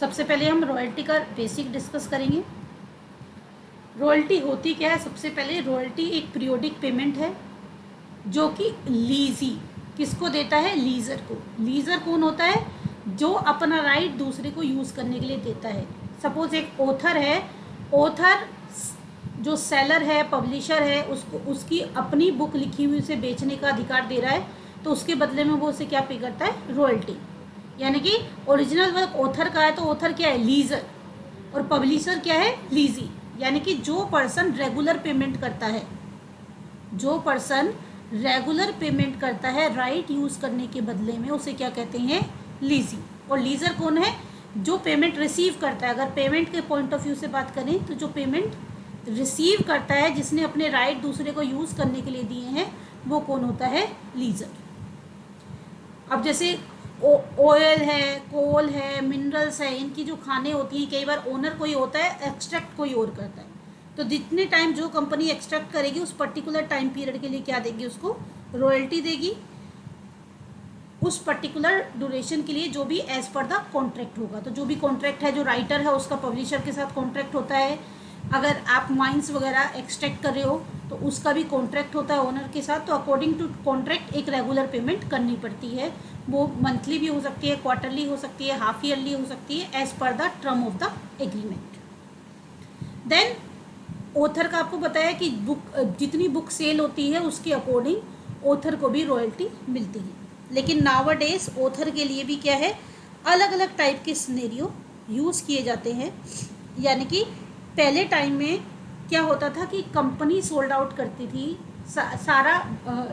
सबसे पहले हम रॉयल्टी का बेसिक डिस्कस करेंगे। रॉयल्टी होती क्या है? सबसे पहले रॉयल्टी एक पीरियोडिक पेमेंट है जो कि लीजी किसको देता है? लीजर को। लीजर कौन होता है? जो अपना राइट दूसरे को यूज़ करने के लिए देता है। सपोज एक ऑथर है, ऑथर जो सेलर है, पब्लिशर है, उसको उसकी अपनी बुक लिखी हुई उसे बेचने का अधिकार दे रहा है, तो उसके बदले में वो उसे क्या पे करता है? रॉयल्टी। यानी कि ओरिजिनल वर्क ऑथर का है तो ऑथर क्या है? लीजर। और पब्लिशर क्या है? लीजी। यानी कि जो पर्सन रेगुलर पेमेंट करता है, जो पर्सन रेगुलर पेमेंट करता है राइट यूज करने के बदले में, उसे क्या कहते हैं? लीजी। और लीजर कौन है? जो पेमेंट रिसीव करता है। अगर पेमेंट के पॉइंट ऑफ व्यू से बात करें तो जो पेमेंट रिसीव करता है, जिसने अपने राइट दूसरे को यूज करने के लिए दिए हैं, वो कौन होता है? लीजर। अब जैसे ऑयल है, कोल है, मिनरल्स है, इनकी जो खाने होती हैं, कई बार ओनर कोई होता है, एक्सट्रैक्ट कोई और करता है, तो जितने टाइम जो कंपनी एक्सट्रैक्ट करेगी उस पर्टिकुलर टाइम पीरियड के लिए क्या देगी? उसको रॉयल्टी देगी। उस पर्टिकुलर ड्यूरेशन के लिए जो भी एज पर द कॉन्ट्रैक्ट होगा। तो जो भी कॉन्ट्रैक्ट है, जो राइटर है उसका पब्लिशर के साथ कॉन्ट्रैक्ट होता है। अगर आप माइंस वगैरह एक्सट्रैक्ट कर रहे हो तो उसका भी कॉन्ट्रैक्ट होता है ओनर के साथ। तो अकॉर्डिंग टू कॉन्ट्रैक्ट एक रेगुलर पेमेंट करनी पड़ती है। वो मंथली भी हो सकती है, क्वार्टरली हो सकती है, हाफ ईयरली हो सकती है, as per the term of the agreement. Then author का आपको बताया कि बुक जितनी बुक सेल होती है उसके अकॉर्डिंग ऑथर को भी रॉयल्टी मिलती है। लेकिन नावडेज ऑथर के लिए भी क्या है? अलग अलग टाइप के सिनेरियो यूज़ किए जाते हैं। यानी कि पहले टाइम में क्या होता था कि कंपनी सोल्ड आउट करती थी, सारा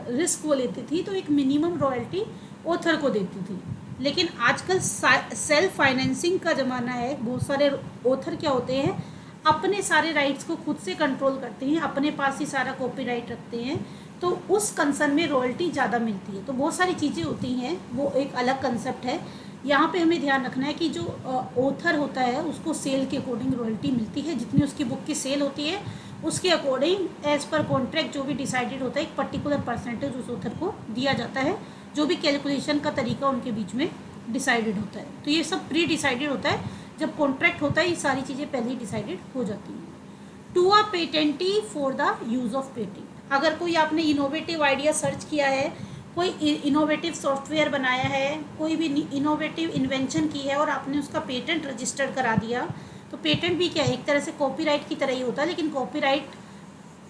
रिस्क वो लेती थी, तो एक मिनिमम रॉयल्टी ऑथर को देती थी। लेकिन आजकल सेल्फ फाइनेंसिंग का ज़माना है। बहुत सारे ऑथर क्या होते हैं? अपने सारे राइट्स को खुद से कंट्रोल करते हैं, अपने पास ही सारा कॉपीराइट रखते हैं, तो उस कंसर्न में रॉयल्टी ज़्यादा मिलती है। तो बहुत सारी चीज़ें होती हैं, वो एक अलग कंसेप्ट है। यहाँ पे हमें ध्यान रखना है कि जो ऑथर होता है उसको सेल के अकॉर्डिंग रॉयल्टी मिलती है। जितनी उसकी बुक की सेल होती है उसके अकॉर्डिंग एज पर कॉन्ट्रैक्ट जो भी डिसाइडेड होता है, एक पर्टिकुलर परसेंटेज उस ऑथर को दिया जाता है। जो भी कैलकुलेशन का तरीका उनके बीच में डिसाइडेड होता है। तो ये सब प्री डिसाइडेड होता है। जब कॉन्ट्रैक्ट होता है ये सारी चीज़ें पहले ही डिसाइडेड हो जाती हैं। To a patentee for the use of patent. अगर कोई आपने इनोवेटिव आइडिया सर्च किया है, कोई इनोवेटिव सॉफ्टवेयर बनाया है, कोई भी इनोवेटिव इन्वेंशन की है और आपने उसका पेटेंट रजिस्टर्ड करा दिया, तो पेटेंट भी क्या है? एक तरह से कॉपीराइट की तरह ही होता है। लेकिन कॉपीराइट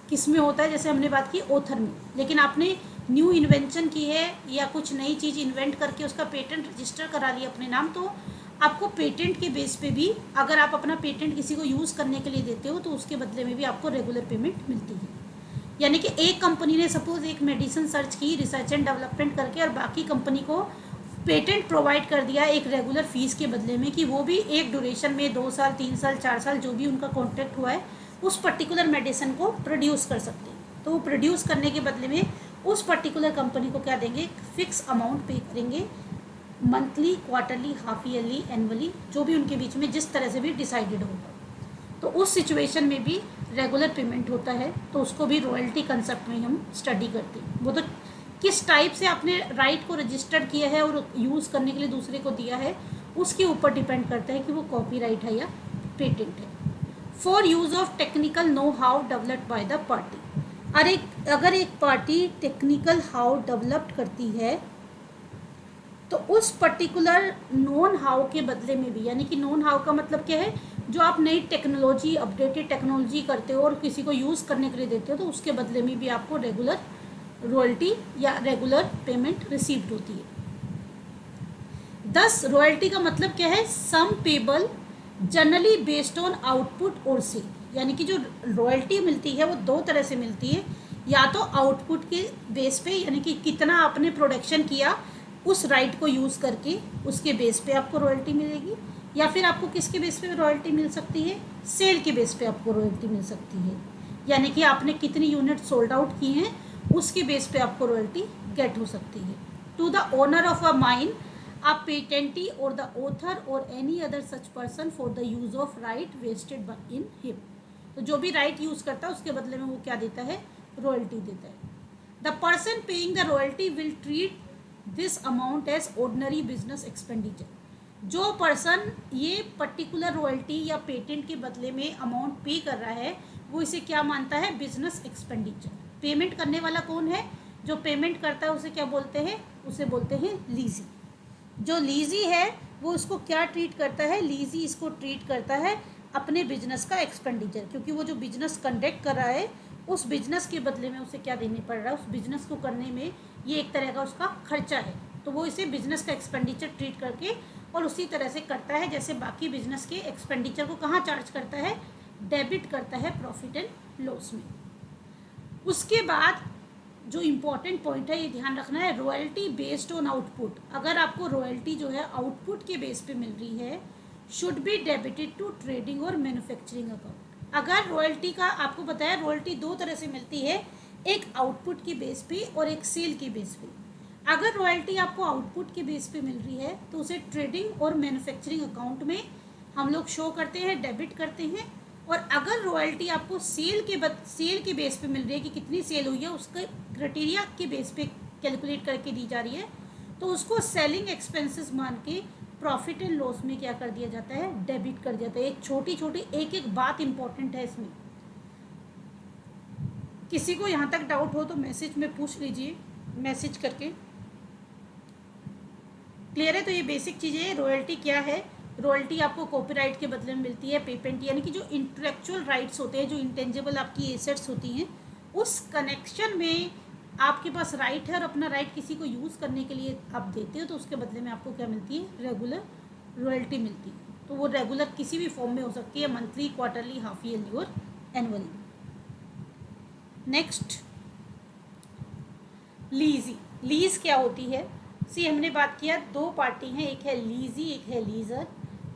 किस में होता है? जैसे हमने बात की ऑथर में। लेकिन आपने न्यू इन्वेंशन की है या कुछ नई चीज़ इन्वेंट करके उसका पेटेंट रजिस्टर करा लिया अपने नाम, तो आपको पेटेंट के बेस पे भी, अगर आप अपना पेटेंट किसी को यूज़ करने के लिए देते हो तो उसके बदले में भी आपको रेगुलर पेमेंट मिलती है। यानी कि एक कंपनी ने सपोज एक मेडिसिन सर्च की रिसर्च एंड डेवलपमेंट करके, और बाकी कंपनी को पेटेंट प्रोवाइड कर दिया एक रेगुलर फीस के बदले में, कि वो भी एक ड्यूरेशन में 2 साल 3 साल 4 साल जो भी उनका कॉन्ट्रैक्ट हुआ है उस पर्टिकुलर मेडिसिन को प्रोड्यूस कर सकते हैं। तो वो प्रोड्यूस करने के बदले में उस पर्टिकुलर कंपनी को क्या देंगे? फिक्स अमाउंट पे करेंगे, monthly, quarterly, half yearly, annually, जो भी उनके बीच में जिस तरह से भी डिसाइडेड होगा। तो उस सिचुएशन में भी रेगुलर पेमेंट होता है, तो उसको भी रॉयल्टी कंसेप्ट में हम स्टडी करते हैं। वो तो किस टाइप से आपने राइट को रजिस्टर्ड किया है और यूज़ करने के लिए दूसरे को दिया है, उसके ऊपर डिपेंड करता है कि वो कॉपीराइट है या पेटेंट है। For use of technical know how developed by the party. अगर एक पार्टी टेक्निकल हाउ डेवलप्ड करती है तो उस पर्टिकुलर नॉन हाउ के बदले में भी, यानी कि नॉन हाउ का मतलब क्या है? जो आप नई टेक्नोलॉजी, अपडेटेड टेक्नोलॉजी करते हो और किसी को यूज़ करने के लिए देते हो, तो उसके बदले में भी आपको रेगुलर रॉयल्टी या रेगुलर पेमेंट रिसीव्ड होती है। दस रॉयल्टी का मतलब क्या है? Sum payable generally based on output or sale. यानी कि जो रॉयल्टी मिलती है वो दो तरह से मिलती है। या तो आउटपुट के बेस पे, यानी कि कितना आपने प्रोडक्शन किया उस राइट को यूज़ करके, उसके बेस पे आपको रॉयल्टी मिलेगी। या फिर आपको किसके बेस पे रॉयल्टी मिल सकती है? सेल के बेस पे आपको रॉयल्टी मिल सकती है। यानी कि आपने कितनी यूनिट सोल्ड आउट की हैं उसके बेस पे आपको रॉयल्टी गेट हो सकती है। To the owner of a mine, a patentee or the author or any other such person for the use of right vested in him. तो जो भी राइट यूज़ करता है उसके बदले में वो क्या देता है? रॉयल्टी देता है। The person paying the royalty will treat this amount as ordinary business expenditure. जो पर्सन ये पर्टिकुलर रॉयल्टी या पेटेंट के बदले में अमाउंट पे कर रहा है वो इसे क्या मानता है, बिजनेस एक्सपेंडिचर। पेमेंट करने वाला कौन है, जो पेमेंट करता है उसे क्या बोलते हैं, उसे बोलते हैं लीजी। जो लीजी है वो इसको क्या ट्रीट करता है, लीजी इसको ट्रीट करता है अपने बिजनेस का एक्सपेंडिचर, क्योंकि वो जो बिजनेस कंडक्ट कर रहा है उस बिजनेस के बदले में उसे क्या देने पड़ रहा है, उस बिजनेस को करने में ये एक तरह का उसका खर्चा है, तो वो इसे बिजनेस का एक्सपेंडिचर ट्रीट करके और उसी तरह से करता है जैसे बाकी बिजनेस के एक्सपेंडिचर को कहाँ चार्ज करता है, डेबिट करता है प्रॉफिट एंड लॉस में। उसके बाद जो इम्पोर्टेंट पॉइंट है ये ध्यान रखना है, रॉयल्टी बेस्ड ऑन आउटपुट। अगर आपको रॉयल्टी जो है आउटपुट के बेस पे मिल रही है, should be debited to trading और मैन्युफैक्चरिंग अकाउंट। अगर रॉयल्टी का आपको बताया रॉयल्टी दो तरह से मिलती है, एक आउटपुट के बेस पे और एक सेल के बेस पे। अगर रॉयल्टी आपको आउटपुट के बेस पे मिल रही है तो उसे ट्रेडिंग और मैन्युफैक्चरिंग अकाउंट में हम लोग शो करते हैं, डेबिट करते हैं। और अगर रॉयल्टी आपको सेल के बेस पे मिल रही है कि कितनी सेल हुई है उसके क्राइटेरिया के बेस पे कैलकुलेट करके दी जा रही है, तो उसको सेलिंग एक्सपेंसेस मान के प्रॉफिट एंड लॉस में क्या कर दिया जाता है, डेबिट कर दिया जाता है। एक छोटी छोटी एक बात इंपॉर्टेंट है इसमें, किसी को यहाँ तक डाउट हो तो मैसेज में पूछ लीजिए, मैसेज करके। क्लियर है? तो ये बेसिक चीज़ें, रॉयल्टी क्या है, रॉयल्टी आपको कॉपीराइट के बदले में मिलती है, पेटेंट यानी कि जो इंटेलेक्चुअल राइट्स होते हैं, जो इंटेंजिबल आपकी एसेट्स होती हैं, उस कनेक्शन में आपके पास राइट है और अपना राइट किसी को यूज़ करने के लिए आप देते हो तो उसके बदले में आपको क्या मिलती है, रेगुलर रॉयल्टी मिलती है। तो वो रेगुलर किसी भी फॉर्म में हो सकती है, मंथली, क्वार्टरली, हाफ ईयरली और एनुअली। नेक्स्ट, लीजी। लीज क्या होती है? सी हमने बात किया, दो पार्टी हैं, एक है लीजी, एक है लीजर।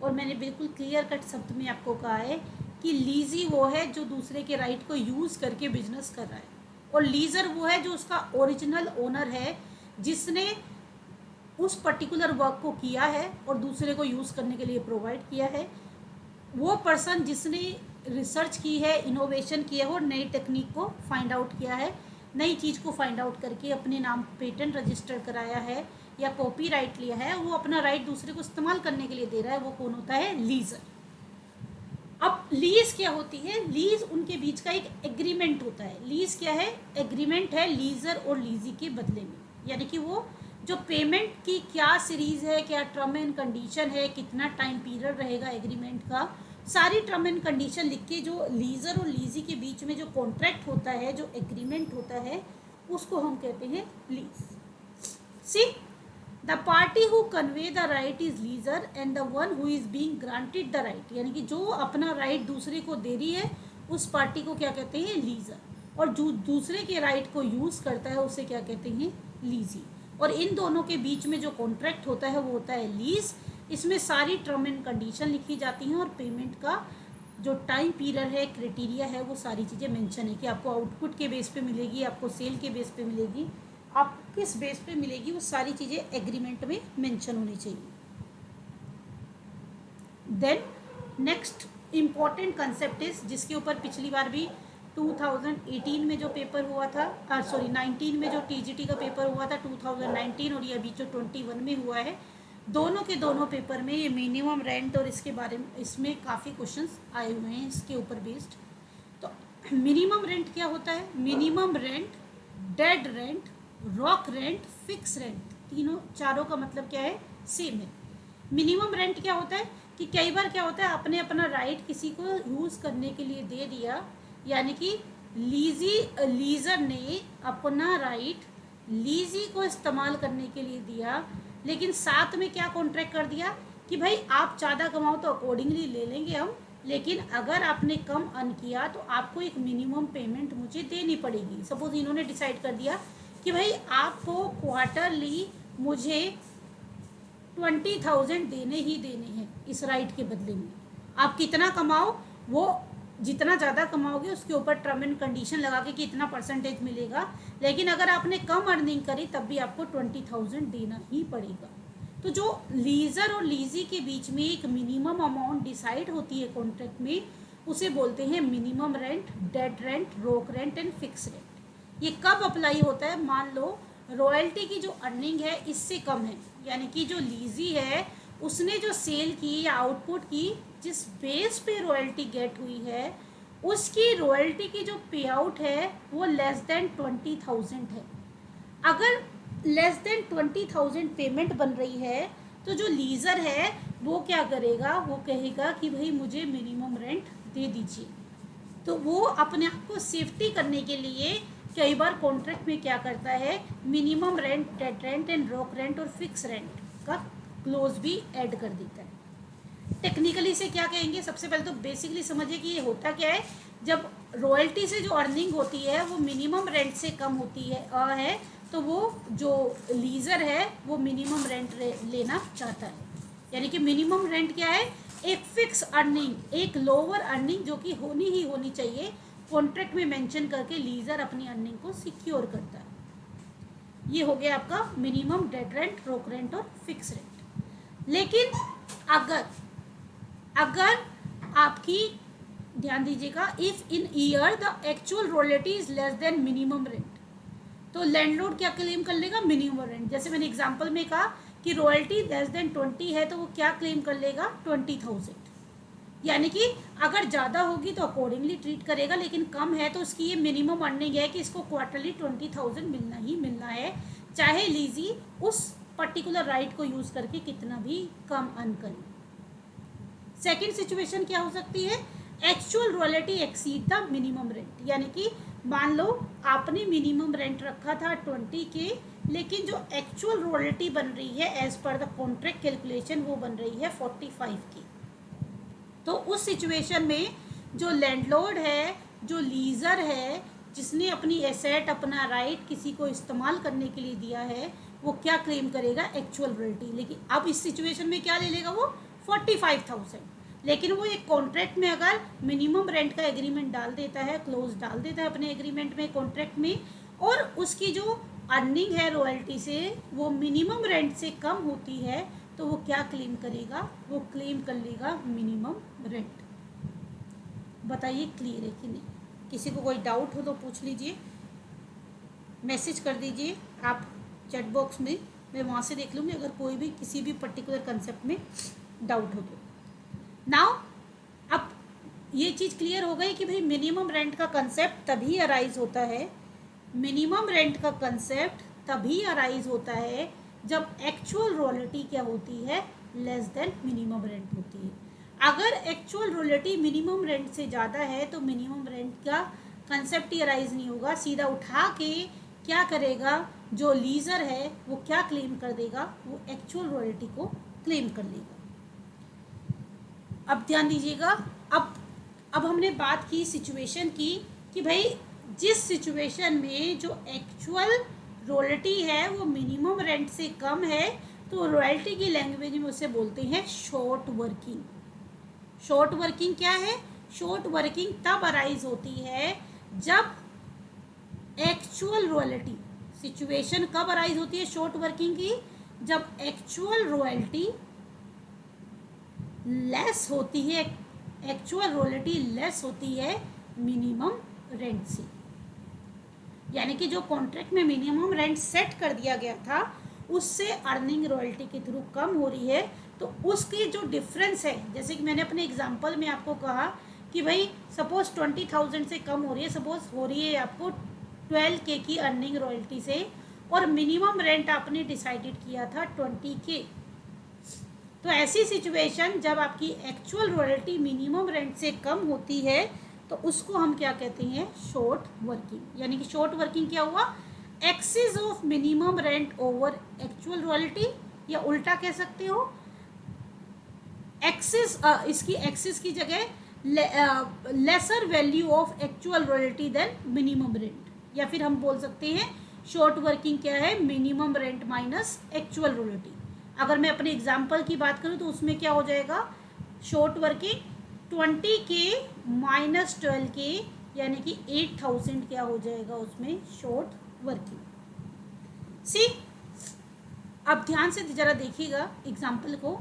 और मैंने बिल्कुल क्लियर कट शब्द में आपको कहा है कि लीजी वो है जो दूसरे के राइट को यूज़ करके बिजनेस कर रहा है, और लीजर वो है जो उसका ओरिजिनल ओनर है, जिसने उस पर्टिकुलर वर्क को किया है और दूसरे को यूज़ करने के लिए प्रोवाइड किया है। वो पर्सन जिसने रिसर्च की है, इनोवेशन किया है और नई टेक्निक को फाइंड आउट किया है, नई चीज़ को फाइंड आउट करके अपने नाम पेटेंट रजिस्टर कराया है या कॉपीराइट लिया है, वो अपना राइट दूसरे को इस्तेमाल करने के लिए दे रहा है, वो कौन होता है, लीजर। अब लीज क्या होती है? लीज उनके बीच का एक एग्रीमेंट होता है। लीज क्या है? एग्रीमेंट है लीजर और लीजी के बदले में, यानी कि वो जो पेमेंट की क्या सीरीज है, क्या टर्म एंड कंडीशन है, कितना टाइम पीरियड रहेगा एग्रीमेंट का, सारी टर्म एंड कंडीशन लिख के जो लीजर और लीजी के बीच में जो कॉन्ट्रैक्ट होता है, जो एग्रीमेंट होता है, उसको हम कहते हैं lease. See, the party who convey the right is lessor and the one who is being granted the right, यानी कि जो अपना राइट दूसरे को दे रही है उस पार्टी को क्या कहते हैं, लीजर। और जो दूसरे के राइट को यूज करता है उसे क्या कहते हैं, लीजी। और इन दोनों के बीच में जो कॉन्ट्रैक्ट होता है वो होता है लीज। इसमें सारी टर्म एंड कंडीशन लिखी जाती हैं और पेमेंट का जो टाइम पीरियड है, क्राइटेरिया है, वो सारी चीज़ें मेंशन है कि आपको आउटपुट के बेस पे मिलेगी, आपको सेल के बेस पे मिलेगी, आप किस बेस पे मिलेगी, वो सारी चीज़ें एग्रीमेंट में मेंशन होनी चाहिए। Then next important concept is, जिसके ऊपर पिछली बार भी 2018 में जो पेपर हुआ था, 19 में जो टीजीटी का पेपर हुआ था 2019, और ये अभी जो 21 में हुआ है, दोनों के दोनों पेपर में ये मिनिमम रेंट और इसके बारे में इसमें काफ़ी क्वेश्चंस आए हुए हैं इसके ऊपर बेस्ड। तो मिनिमम रेंट क्या होता है? Minimum rent, dead rent, rock rent, fix rent, तीनों चारों का मतलब क्या है, सेम है। मिनिमम रेंट क्या होता है कि कई बार क्या होता है, आपने अपना राइट किसी को यूज़ करने के लिए दे दिया, यानी कि लीजर ने अपना राइट लीजी को इस्तेमाल करने के लिए दिया, लेकिन साथ में क्या कॉन्ट्रैक्ट कर दिया कि भाई आप ज़्यादा कमाओ तो अकॉर्डिंगली ले लेंगे हम, लेकिन अगर आपने कम अर्न किया तो आपको एक मिनिमम पेमेंट मुझे देनी पड़ेगी। सपोज इन्होंने डिसाइड कर दिया कि भाई आपको क्वार्टरली मुझे 20,000 देने ही देने हैं इस राइट के बदले में। आप कितना कमाओ, वो जितना ज़्यादा कमाओगे उसके ऊपर टर्म एंड कंडीशन लगा के कि इतना परसेंटेज मिलेगा, लेकिन अगर आपने कम अर्निंग करी तब भी आपको 20,000 देना ही पड़ेगा। तो जो लीजर और लीजी के बीच में एक मिनिमम अमाउंट डिसाइड होती है कॉन्ट्रैक्ट में, उसे बोलते हैं मिनिमम रेंट, डेड रेंट, रोक रेंट एंड फिक्स रेंट। ये कब अप्लाई होता है? मान लो रॉयल्टी की जो अर्निंग है इससे कम है, यानी कि जो लीजी है उसने जो सेल की या आउटपुट की, जिस बेस पे रॉयल्टी गेट हुई है, उसकी रॉयल्टी की जो पे आउट है वो लेस देन 20,000 है। अगर लेस देन 20,000 पेमेंट बन रही है तो जो लीजर है वो क्या करेगा, वो कहेगा कि भाई मुझे मिनिमम रेंट दे दीजिए। तो वो अपने आप को सेफ्टी करने के लिए कई बार कॉन्ट्रैक्ट में क्या करता है, minimum rent, dead rent and rock rent और फिक्स रेंट का क्लोज भी ऐड कर देता है। टेक्निकली से क्या कहेंगे, सबसे पहले तो बेसिकली समझिए कि ये होता क्या है। जब रॉयल्टी से जो अर्निंग होती है वो मिनिमम रेंट से कम होती है तो वो जो लीजर है वो मिनिमम रेंट लेना चाहता है। यानी कि मिनिमम रेंट क्या है, एक फिक्स अर्निंग, एक लोअर अर्निंग जो कि होनी ही होनी चाहिए, कॉन्ट्रैक्ट में मेंशन करके लीजर अपनी अर्निंग को सिक्योर करता है। ये हो गया आपका मिनिमम डेड रेंट, रोक रेंट और फिक्स रेंट। लेकिन अगर आपकी, ध्यान दीजिएगा, if in year the actual royalty is less than minimum rent, तो लैंडलॉर्ड क्या क्लेम कर लेगा, मिनिमम रेंट। जैसे मैंने एग्जांपल में कहा कि रॉयल्टी लेस देन 20 है तो वो क्या क्लेम कर लेगा, 20,000। यानी कि अगर ज़्यादा होगी तो अकॉर्डिंगली ट्रीट करेगा, लेकिन कम है तो उसकी ये मिनिमम अर्निंग है कि इसको क्वार्टरली 20,000 मिलना ही मिलना है, चाहे लीजी उस पर्टिकुलर राइट को यूज़ करके कितना भी कम अर्न करे। सेकेंड सिचुएशन क्या हो सकती है, actual royalty exceed the minimum rent. यानी कि मान लो आपने मिनिमम रेंट रखा था 20 के, लेकिन जो एक्चुअल रॉयल्टी बन रही है as per the contract calculation वो बन रही है 45 की। तो उस सिचुएशन में जो लैंडलॉर्ड है, जो लीजर है, जिसने अपनी एसेट, अपना राइट किसी को इस्तेमाल करने के लिए दिया है, वो क्या क्लेम करेगा, एक्चुअल रॉयल्टी। लेकिन अब इस सिचुएशन में क्या ले लेगा वो, 45,000। लेकिन वो एक कॉन्ट्रैक्ट में अगर मिनिमम रेंट का एग्रीमेंट डाल देता है, क्लोज डाल देता है अपने एग्रीमेंट में, कॉन्ट्रैक्ट में, और उसकी जो अर्निंग है रॉयल्टी से वो मिनिमम रेंट से कम होती है, तो वो क्या क्लेम करेगा, वो क्लेम कर लेगा मिनिमम रेंट। बताइए क्लियर है कि नहीं? किसी को कोई डाउट हो तो पूछ लीजिए, मैसेज कर दीजिए आप चैट बॉक्स में, मैं वहाँ से देख लूँगी अगर कोई भी किसी भी पर्टिकुलर कंसेप्ट में डाउट हो तो। नाउ अब ये चीज़ क्लियर हो गई कि भाई मिनिमम रेंट का कंसेप्ट तभी अराइज होता है, मिनिमम रेंट का कंसेप्ट तभी अराइज होता है जब एक्चुअल रॉयल्टी क्या होती है, लेस देन मिनिमम रेंट होती है। अगर एक्चुअल रॉयल्टी मिनिमम रेंट से ज़्यादा है तो मिनिमम रेंट का कंसेप्ट ही अराइज नहीं होगा, सीधा उठा के क्या करेगा, जो लीजर है वो क्या क्लेम कर देगा, वो एक्चुअल रॉयल्टी को क्लेम कर लेगा। अब ध्यान दीजिएगा, अब हमने बात की सिचुएशन की कि भाई जिस सिचुएशन में जो एक्चुअल रॉयल्टी है वो मिनिमम रेंट से कम है, तो रॉयल्टी की लैंग्वेज में उसे बोलते हैं शॉर्ट वर्किंग। शॉर्ट वर्किंग क्या है, शॉर्ट वर्किंग तब अराइज होती है जब एक्चुअल रॉयल्टी, सिचुएशन कब अराइज होती है शॉर्ट वर्किंग की, जब एक्चुअल रॉयल्टी लेस होती है, एक्चुअल रॉयल्टी लेस होती है मिनिमम रेंट से। यानी कि जो कॉन्ट्रैक्ट में मिनिमम रेंट सेट कर दिया गया था उससे अर्निंग रॉयल्टी के थ्रू कम हो रही है, तो उसकी जो डिफरेंस है, जैसे कि मैंने अपने एग्जांपल में आपको कहा कि भाई सपोज 20,000 से कम हो रही है, सपोज हो रही है आपको 12K की अर्निंग रॉयल्टी से, और मिनिमम रेंट आपने डिसाइडेड किया था 20K। तो ऐसी सिचुएशन जब आपकी एक्चुअल रॉयल्टी मिनिमम रेंट से कम होती है तो उसको हम क्या कहते हैं, शॉर्ट वर्किंग। यानी कि शॉर्ट वर्किंग क्या हुआ, excess of minimum rent over actual royalty, या उल्टा कह सकते हो एक्सेस, इसकी एक्सेस की जगह lesser value of actual royalty then minimum rent, या फिर हम बोल सकते हैं शॉर्ट वर्किंग क्या है, minimum rent minus actual royalty. अगर मैं अपने एग्जाम्पल की बात करूँ तो उसमें क्या हो जाएगा, short working 20K minus 12K, यानी कि 8,000 क्या हो जाएगा उसमें शॉर्ट वर्किंग। सी अब ध्यान से जरा देखिएगा एग्जाम्पल को।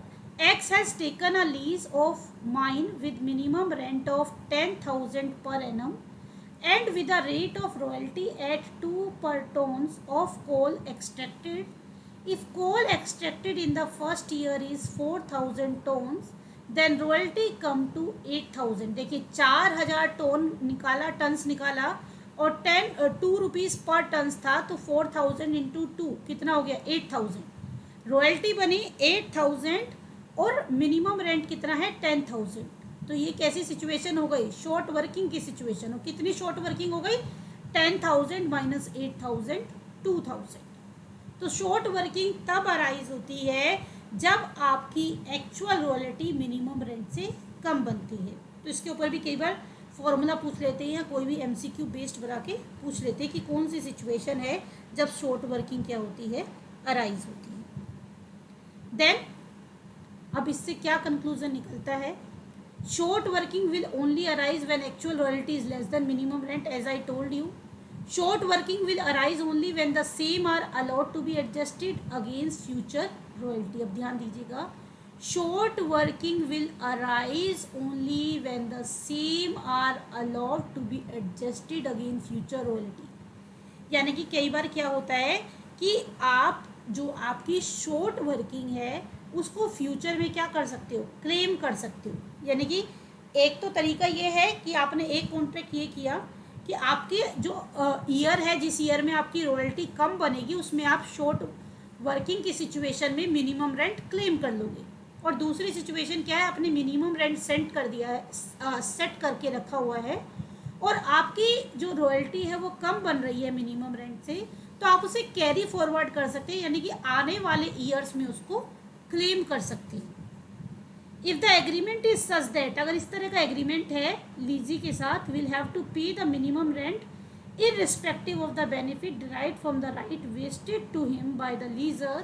X has taken a lease of mine with minimum rent of 10,000 per annum and with a rate of royalty at 2 per tons of coal extracted if coal extracted in the first year is 4,000 tons then royalty come to 8,000। देखिए 4,000 turns निकाला और 2 rupees पर turns था, तो 4,000 into 2 कितना हो गया 8,000। Royalty बनी 8,000 और मिनिमम रेंट कितना है 10,000। तो ये कैसी सिचुएशन हो गई, शॉर्ट वर्किंग की सिचुएशन हो। कितनी शॉर्ट वर्किंग हो गई 10,000 माइनस 8,000 2,000। तो शॉर्ट वर्किंग तब अराइज होती है जब आपकी एक्चुअल रॉयल्टी मिनिमम रेंट से कम बनती है। तो इसके ऊपर भी कई बार फॉर्मूला पूछ लेते हैं या कोई भी एमसीक्यू बेस्ड बना के पूछ लेते हैं कि कौन सी सिचुएशन है जब शॉर्ट वर्किंग क्या होती है, अराइज होती है। देन अब इससे क्या कंक्लूजन निकलता है, short working will only arise when actual royalty is less than minimum rent as I told you. Short working will arise only when the same are allowed to be adjusted against future royalty। अब ध्यान दीजिएगा, short working will arise only when the same are allowed to be adjusted against future royalty। यानी कि कई बार क्या होता है कि आप जो आपकी शॉर्ट वर्किंग है उसको फ्यूचर में क्या कर सकते हो, क्लेम कर सकते हो। यानी कि एक तो तरीका ये है कि आपने एक कॉन्ट्रैक्ट ये किया कि आपके जो ईयर है, जिस ईयर में आपकी रॉयल्टी कम बनेगी उसमें आप शॉर्ट वर्किंग की सिचुएशन में मिनिमम रेंट क्लेम कर लोगे। और दूसरी सिचुएशन क्या है, आपने मिनिमम रेंट सेट कर दिया है, सेट करके रखा हुआ है और आपकी जो रॉयल्टी है वो कम बन रही है मिनिमम रेंट से, तो आप उसे कैरी फॉरवर्ड कर सकते हैं, यानी कि आने वाले ईयर्स में उसको क्लेम कर सकते हैं। If the agreement is such that, अगर इस तरह का एग्रीमेंट है लीजी के साथ, will have to pay the minimum rent irrespective of the benefit derived from the right vested to him by the lessor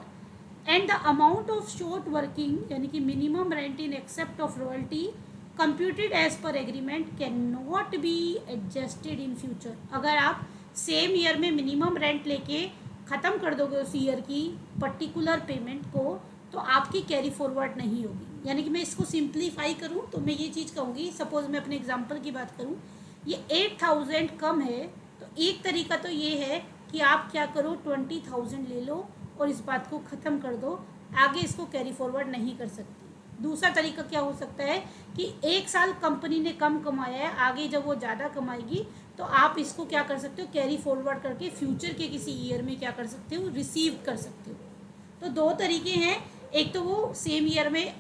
and the amount of short working, यानी कि minimum rent in except of royalty computed as per agreement can not be adjusted in future. अगर आप same year में minimum rent लेके ख़त्म कर दोगे उस ईयर की पर्टिकुलर पेमेंट को, तो आपकी कैरी फॉरवर्ड नहीं होगी। यानी कि मैं इसको सिंप्लीफाई करूं तो मैं ये चीज़ कहूँगी, सपोज मैं अपने एग्जांपल की बात करूं, ये 8,000 कम है, तो एक तरीका तो ये है कि आप क्या करो 20,000 ले लो और इस बात को ख़त्म कर दो, आगे इसको कैरी फॉरवर्ड नहीं कर सकती। दूसरा तरीका क्या हो सकता है कि एक साल कंपनी ने कम कमाया है, आगे जब वो ज़्यादा कमाएगी तो आप इसको क्या कर सकते हो, कैरी फॉरवर्ड करके फ्यूचर के किसी ईयर में क्या कर सकते हो, रिसीव कर सकते हो। तो दो तरीके हैं, एक तो वो सेम ईयर में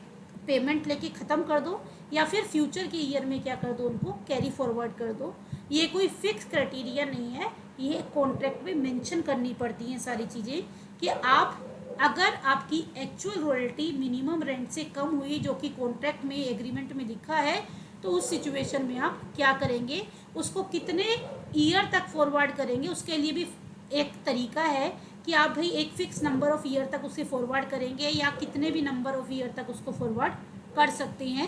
पेमेंट लेके ख़त्म कर दो या फिर फ्यूचर के ईयर में क्या कर दो, उनको कैरी फॉरवर्ड कर दो। ये कोई फिक्स क्राइटेरिया नहीं है, ये कॉन्ट्रैक्ट में मेंशन करनी पड़ती हैं सारी चीज़ें कि आप अगर आपकी एक्चुअल रॉयल्टी मिनिमम रेंट से कम हुई जो कि कॉन्ट्रैक्ट में एग्रीमेंट में लिखा है, तो उस सिचुएशन में आप क्या करेंगे, उसको कितने ईयर तक फॉरवर्ड करेंगे, उसके लिए भी एक तरीका है कि आप भाई एक फिक्स नंबर ऑफ़ ईयर तक उसे फॉरवर्ड करेंगे या कितने भी नंबर ऑफ़ ईयर तक उसको फॉरवर्ड कर सकते हैं।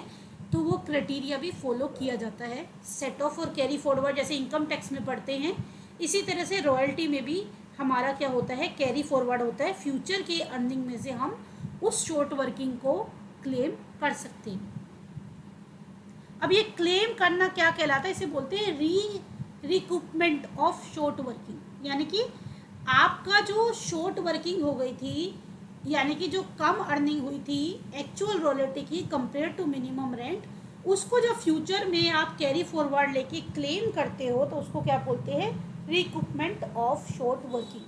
तो वो क्राइटेरिया भी फॉलो किया जाता है। सेट ऑफ और कैरी फॉरवर्ड जैसे इनकम टैक्स में पढ़ते हैं, इसी तरह से रॉयल्टी में भी हमारा क्या होता है, कैरी फॉरवर्ड होता है। फ्यूचर के अर्निंग में से हम उस शॉर्ट वर्किंग को क्लेम कर सकते हैं। अब ये क्लेम करना क्या कहलाता है, इसे बोलते हैं रिकूपमेंट ऑफ शॉर्ट वर्किंग। यानी कि आपका जो शॉर्ट वर्किंग हो गई थी, यानी कि जो कम अर्निंग हुई थी एक्चुअल रॉयल्टी की कंपेयर टू मिनिमम रेंट, उसको जो फ्यूचर में आप कैरी फॉरवर्ड लेके क्लेम करते हो तो उसको क्या बोलते हैं, रिकूपमेंट ऑफ शॉर्ट वर्किंग।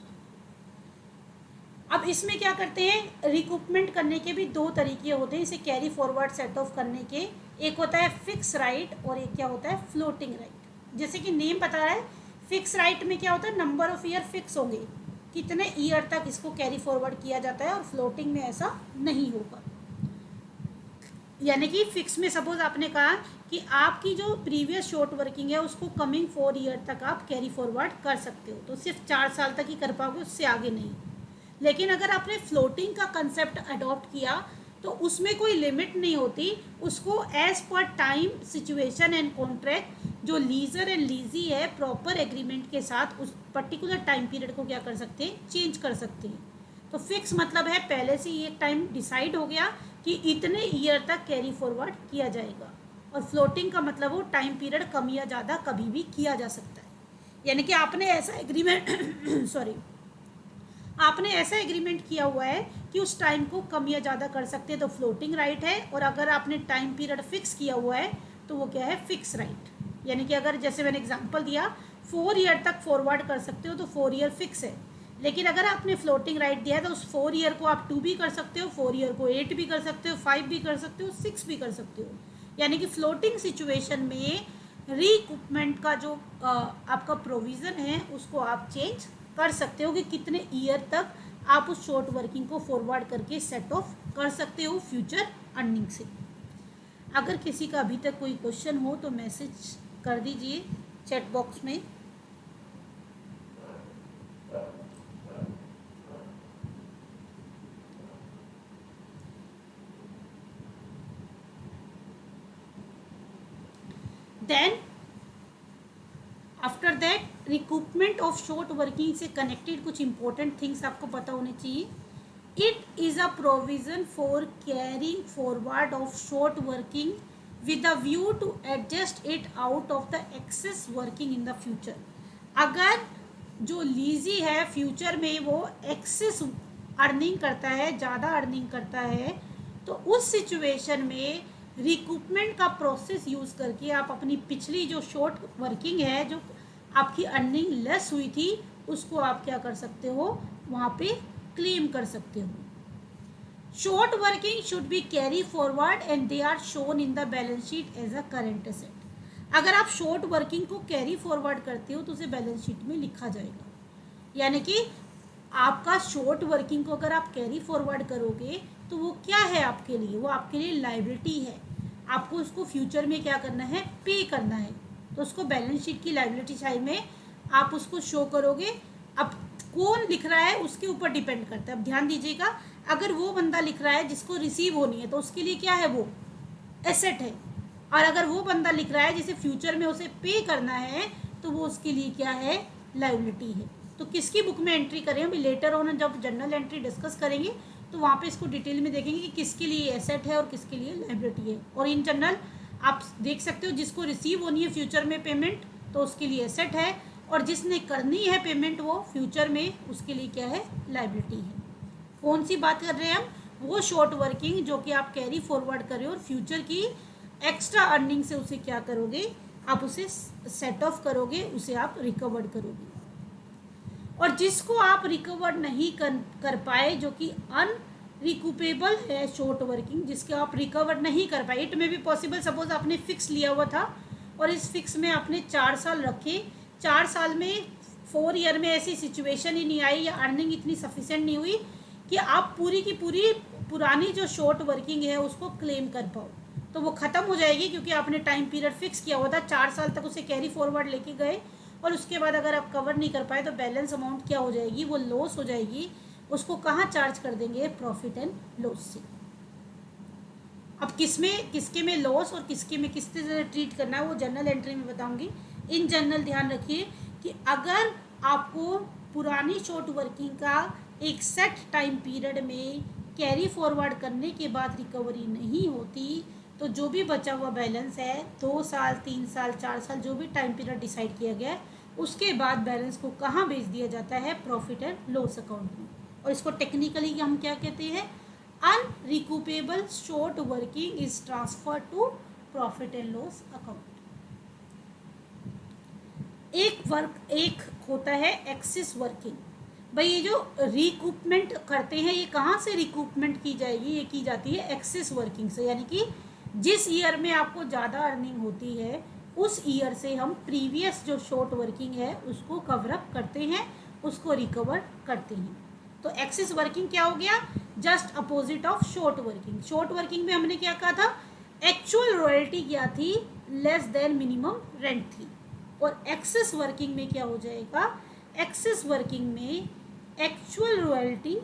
अब इसमें क्या करते हैं, रिकूपमेंट करने के भी दो तरीके होते हैं इसे कैरी फॉरवर्ड सेट ऑफ करने के। एक होता है फिक्स राइट और एक क्या होता है फ्लोटिंग राइट। जैसे कि नेम बता रहा है, फिक्स राइट में क्या होता है, नंबर ऑफ ईयर फिक्स होंगे, कितने ईयर तक इसको कैरी फॉरवर्ड किया जाता है, और फ्लोटिंग में ऐसा नहीं होगा। यानी कि फिक्स में सपोज आपने कहा कि आपकी जो प्रीवियस शॉर्ट वर्किंग है उसको कमिंग 4 ईयर तक आप कैरी फॉरवर्ड कर सकते हो, तो सिर्फ 4 साल तक ही कर पाओगे, उससे आगे नहीं। लेकिन अगर आपने फ्लोटिंग का कंसेप्ट अडॉप्ट किया तो उसमें कोई लिमिट नहीं होती, उसको as per time situation and contract जो लीजर एंड लीजी है प्रॉपर एग्रीमेंट के साथ उस पर्टिकुलर टाइम पीरियड को क्या कर सकते हैं, चेंज कर सकते हैं। तो फिक्स मतलब है पहले से ही एक टाइम डिसाइड हो गया कि इतने ईयर तक कैरी फॉरवर्ड किया जाएगा, और फ्लोटिंग का मतलब वो टाइम पीरियड कम या ज़्यादा कभी भी किया जा सकता है। यानी कि आपने ऐसा एग्रीमेंट आपने ऐसा एग्रीमेंट किया हुआ है कि उस टाइम को कम या ज़्यादा कर सकते हैं, तो फ्लोटिंग राइट है। और अगर आपने टाइम पीरियड फिक्स किया हुआ है तो वो क्या है, फिक्स राइट। यानी कि अगर जैसे मैंने एग्जांपल दिया 4 ईयर तक फॉरवर्ड कर सकते हो तो 4 ईयर फिक्स है। लेकिन अगर आपने फ्लोटिंग राइट दिया है तो उस 4 ईयर को आप 2 भी कर सकते हो, 4 ईयर को 8 भी कर सकते हो, 5 भी कर सकते हो, 6 भी कर सकते हो। यानी कि फ्लोटिंग सिचुएशन में रिकूपमेंट का जो आपका प्रोविज़न है उसको आप चेंज कर सकते हो कि कितने ईयर तक आप उस शॉर्ट वर्किंग को फॉरवर्ड करके सेट ऑफ कर सकते हो फ्यूचर अर्निंग से। अगर किसी का अभी तक कोई क्वेश्चन हो तो मैसेज कर दीजिए चैट बॉक्स में। Then after that recoupment of short working से कनेक्टेड कुछ इंपॉर्टेंट थिंग्स आपको पता होने चाहिए। It is a provision for carrying forward of short working with a view to adjust it out of the excess working in the future। अगर जो लीजी है future में वो एक्सेस अर्निंग करता है, ज़्यादा अर्निंग करता है, तो उस सिचुएशन में रिकूपमेंट का प्रोसेस यूज़ करके आप अपनी पिछली जो शॉर्ट वर्किंग है, जो आपकी अर्निंग लेस हुई थी, उसको आप क्या कर सकते हो, वहाँ पे क्लेम कर सकते हो। Short working should be carry forward and they are shown in the balance sheet as a current asset. अगर आप शॉर्ट वर्किंग को कैरी फॉरवर्ड करते हो तो उसे बैलेंस शीट में लिखा जाएगा। यानी कि आपका शॉर्ट वर्किंग को अगर आप कैरी फॉरवर्ड करोगे तो वो क्या है आपके लिए, वो आपके लिए लाइबिलिटी है। आपको उसको फ्यूचर में क्या करना है, पे करना है। तो उसको बैलेंस शीट की लाइबिलिटी साइड में आप उसको शो करोगे। अब कौन लिख रहा है उसके ऊपर डिपेंड करता है। अब ध्यान दीजिएगा, अगर वो बंदा लिख रहा है जिसको रिसीव होनी है तो उसके लिए क्या है, वो एसेट है। और अगर वो बंदा लिख रहा है जिसे फ्यूचर में उसे पे करना है तो वो उसके लिए क्या है, लाइबिलिटी है। तो किसकी बुक में एंट्री करें, अभी लेटर ऑन जब जनरल एंट्री डिस्कस करेंगे तो वहाँ पे इसको डिटेल में देखेंगे कि किसके लिए एसेट है और किसके लिए लाइबिलिटी है। और इन जनरल आप देख सकते हो जिसको रिसीव होनी है फ्यूचर में पेमेंट तो उसके लिए एसेट है, और जिसने करनी है पेमेंट वो फ्यूचर में, उसके लिए क्या है, लाइबिलिटी है। कौन सी बात कर रहे हैं हम, वो शॉर्ट वर्किंग जो कि आप कैरी फॉरवर्ड कर रहे हो और फ्यूचर की एक्स्ट्रा अर्निंग से उसे क्या करोगे, आप उसे सेट ऑफ करोगे, उसे आप रिकवर्ड करोगे। और जिसको आप रिकवर नहीं कर पाए, जो कि अनरिकूपेबल है शॉर्ट वर्किंग, जिसके आप रिकवर नहीं कर पाए, इट में भी पॉसिबल, सपोज आपने फिक्स लिया हुआ था और इस फिक्स में आपने 4 साल रखे, 4 साल में 4 ईयर में ऐसी सिचुएशन ही नहीं आई या अर्निंग इतनी सफिशेंट नहीं हुई कि आप पूरी की पूरी पुरानी जो शॉर्ट वर्किंग है उसको क्लेम कर पाओ, तो वो ख़त्म हो जाएगी। क्योंकि आपने टाइम पीरियड फिक्स किया हुआ था, 4 साल तक उसे कैरी फॉरवर्ड लेके गए और उसके बाद अगर आप कवर नहीं कर पाए तो बैलेंस अमाउंट क्या हो जाएगी, वो लॉस हो जाएगी। उसको कहाँ चार्ज कर देंगे, प्रॉफिट एंड लॉस से। अब किसके में लॉस और किसके में किस तरह ट्रीट करना है वो जनरल एंट्री में बताऊंगी। इन जनरल ध्यान रखिए कि अगर आपको पुरानी शॉर्ट वर्किंग का एक सेट टाइम पीरियड में कैरी फॉरवर्ड करने के बाद रिकवरी नहीं होती तो जो भी बचा हुआ बैलेंस है 2 साल 3 साल 4 साल जो भी टाइम पीरियड डिसाइड किया गया है उसके बाद बैलेंस को कहाँ भेज दिया जाता है, प्रॉफिट एंड लॉस अकाउंट में। और इसको टेक्निकली हम क्या कहते हैं, unrecoupable short working is transfer to profit and loss account. एक होता है एक्सेस वर्किंग। भाई ये जो रिकूपमेंट करते हैं ये कहाँ से रिकूपमेंट की जाएगी, ये की जाती है एक्सेस वर्किंग से। यानी कि जिस ईयर में आपको ज़्यादा अर्निंग होती है उस ईयर से हम प्रीवियस जो शॉर्ट वर्किंग है उसको कवर अप करते हैं, उसको रिकवर करते हैं। तो एक्सेस वर्किंग क्या हो गया, just opposite of short working. Short working में हमने क्या कहा था, एक्चुअल रॉयल्टी क्या थी, लेस देन मिनिमम रेंट थी। और एक्सेस वर्किंग में क्या हो जाएगा, एक्सेस वर्किंग में एक्चुअल रॉयल्टी,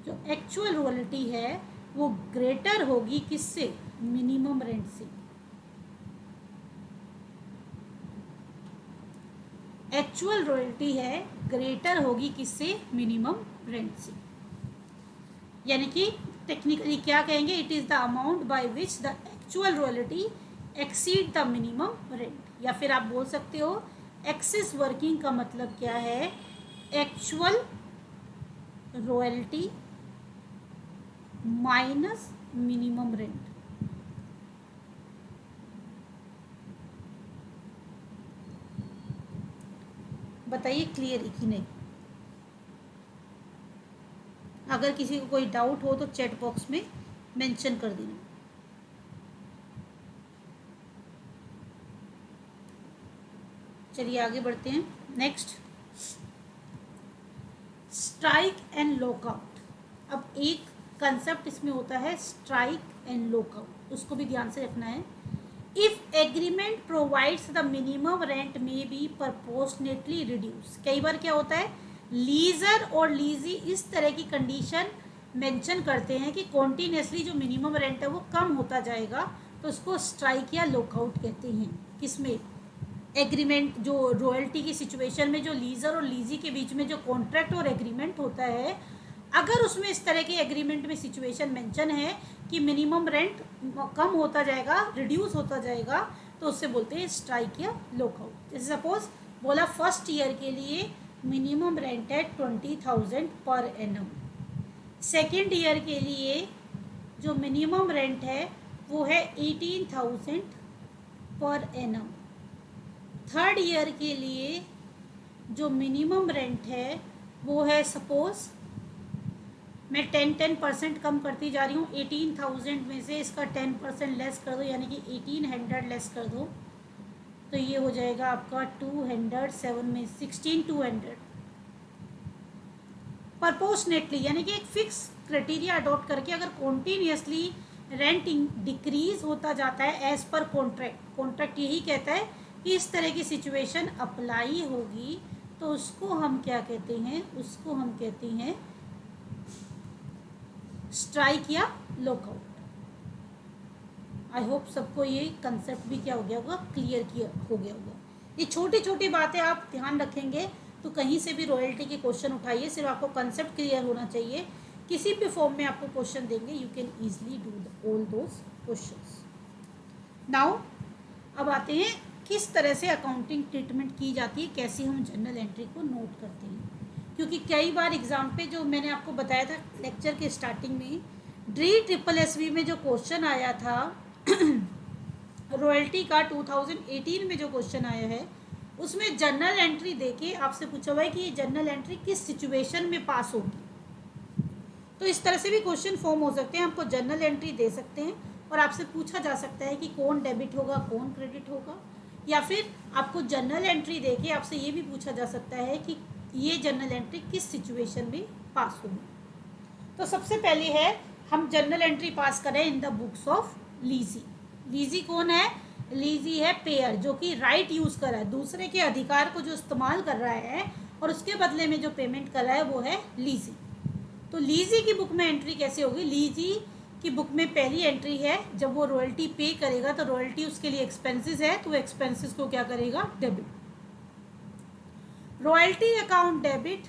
जो एक्चुअल रॉयल्टी है वो ग्रेटर होगी किससे, मिनिमम रेंट से। एक्चुअल रॉयल्टी है ग्रेटर होगी किससे, मिनिमम रेंट से। यानी कि टेक्निकली क्या कहेंगे, it is the amount by which the actual royalty exceed the minimum rent. या फिर आप बोल सकते हो एक्सेस वर्किंग का मतलब क्या है, actual royalty minus minimum rent. बताइए क्लियर है कि नहीं? अगर किसी को कोई डाउट हो तो चैट बॉक्स में मेंशन कर देना। चलिए आगे बढ़ते हैं। Next, strike and lockout. अब एक कंसेप्ट इसमें होता है स्ट्राइक एंड लॉकआउट, उसको भी ध्यान से रखना है। If agreement provides the minimum rent में बी प्रपोर्शनेटली रिड्यूस। कई बार क्या होता है, लीजर और लीजी इस तरह की कंडीशन मेंशन करते हैं कि कॉन्टिन्यूसली जो मिनिमम रेंट है वो कम होता जाएगा, तो उसको स्ट्राइक या लॉकआउट कहते हैं। किसमें? एग्रीमेंट, जो रॉयल्टी की सिचुएशन में जो लीजर और लीजी के बीच में जो कॉन्ट्रैक्ट और एग्रीमेंट होता है, अगर उसमें इस तरह के एग्रीमेंट में सिचुएशन मेंशन है कि मिनिमम रेंट कम होता जाएगा, रिड्यूस होता जाएगा, तो उससे बोलते हैं स्ट्राइक या लॉकआउट। जैसे सपोज बोला फर्स्ट ईयर के लिए मिनिमम रेंट है 20,000 पर एनम, सेकेंड ईयर के लिए जो मिनिमम रेंट है वो है 18,000 पर एनम, थर्ड ईयर के लिए जो मिनिमम रेंट है वो है, सपोज मैं 10% कम करती जा रही हूँ, 18,000 में से इसका 10% लेस कर दो, यानी कि 1800 लेस कर दो, तो ये हो जाएगा आपका 200, 7 में 16,200। प्रपोर्शनेटली यानी कि एक फिक्स क्राइटेरिया अडॉप्ट करके अगर कॉन्टीन्यूसली रेंट डिक्रीज होता जाता है एज पर कॉन्ट्रैक्ट यही कहता है कि इस तरह की सिचुएशन अप्लाई होगी, तो उसको हम क्या कहते हैं, उसको हम कहते हैं स्ट्राइक या लॉकआउट। आई होप सबको ये कंसेप्ट भी क्या हो गया होगा, क्लियर किया हो गया होगा। ये छोटी छोटी बातें आप ध्यान रखेंगे तो कहीं से भी रॉयल्टी के क्वेश्चन उठाइए, सिर्फ आपको कंसेप्ट क्लियर होना चाहिए। किसी भी फॉर्म में आपको क्वेश्चन देंगे, you can easily do all those questions. Now अब आते हैं किस तरह से अकाउंटिंग ट्रीटमेंट की जाती है, कैसे हम जर्नल एंट्री को नोट करते हैं। क्योंकि कई बार एग्जाम पे जो मैंने आपको बताया था लेक्चर के स्टार्टिंग में, DSSB में जो क्वेश्चन आया था रॉयल्टी का 2018 में जो क्वेश्चन आया है, उसमें जर्नल एंट्री देके आपसे पूछा हुआ है कि ये जर्नल एंट्री किस सिचुएशन में पास होगी। तो इस तरह से भी क्वेश्चन फॉर्म हो सकते हैं, आपको जर्नल एंट्री दे सकते हैं और आपसे पूछा जा सकता है कि कौन डेबिट होगा कौन क्रेडिट होगा, या फिर आपको जर्नल एंट्री देके आपसे ये भी पूछा जा सकता है कि ये जर्नल एंट्री किस सिचुएशन में पास होगी। तो सबसे पहले है हम जर्नल एंट्री पास करें इन द बुक्स ऑफ लीजी। लीजी कौन है? लीजी है पेयर, जो कि राइट यूज कर रहा है, दूसरे के अधिकार को जो इस्तेमाल कर रहा है और उसके बदले में जो पेमेंट कर रहा है वो है लीजी। तो लीजी की बुक में एंट्री कैसे होगी? लीजी की बुक में पहली एंट्री है, जब वो रॉयल्टी पे करेगा तो रॉयल्टी उसके लिए एक्सपेंसेस है, तो एक्सपेंसेस को क्या करेगा? Debit. Royalty account debit,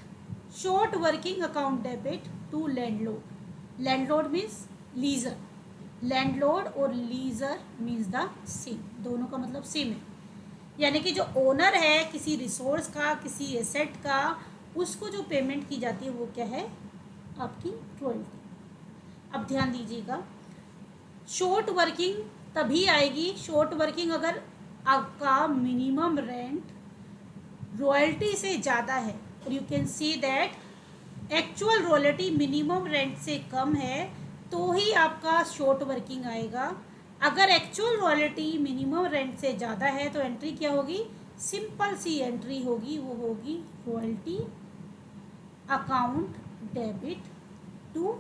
short working account debit to landlord. Landlord means lessor, landlord और लीजर मीन्स द सेम, दोनों का मतलब सेम है। यानी कि जो ओनर है किसी रिसोर्स का, किसी एसेट का, उसको जो पेमेंट की जाती है वो क्या है? आपकी रॉयल्टी। अब ध्यान दीजिएगा, शॉर्ट वर्किंग तभी आएगी, शॉर्ट वर्किंग अगर आपका मिनिमम रेंट रॉयल्टी से ज़्यादा है, और you can see that actual royalty minimum rent से कम है, तो ही आपका शॉर्ट वर्किंग आएगा। अगर एक्चुअल रॉयल्टी मिनिमम रेंट से ज़्यादा है तो एंट्री क्या होगी? सिंपल सी एंट्री होगी, वो होगी royalty account debit to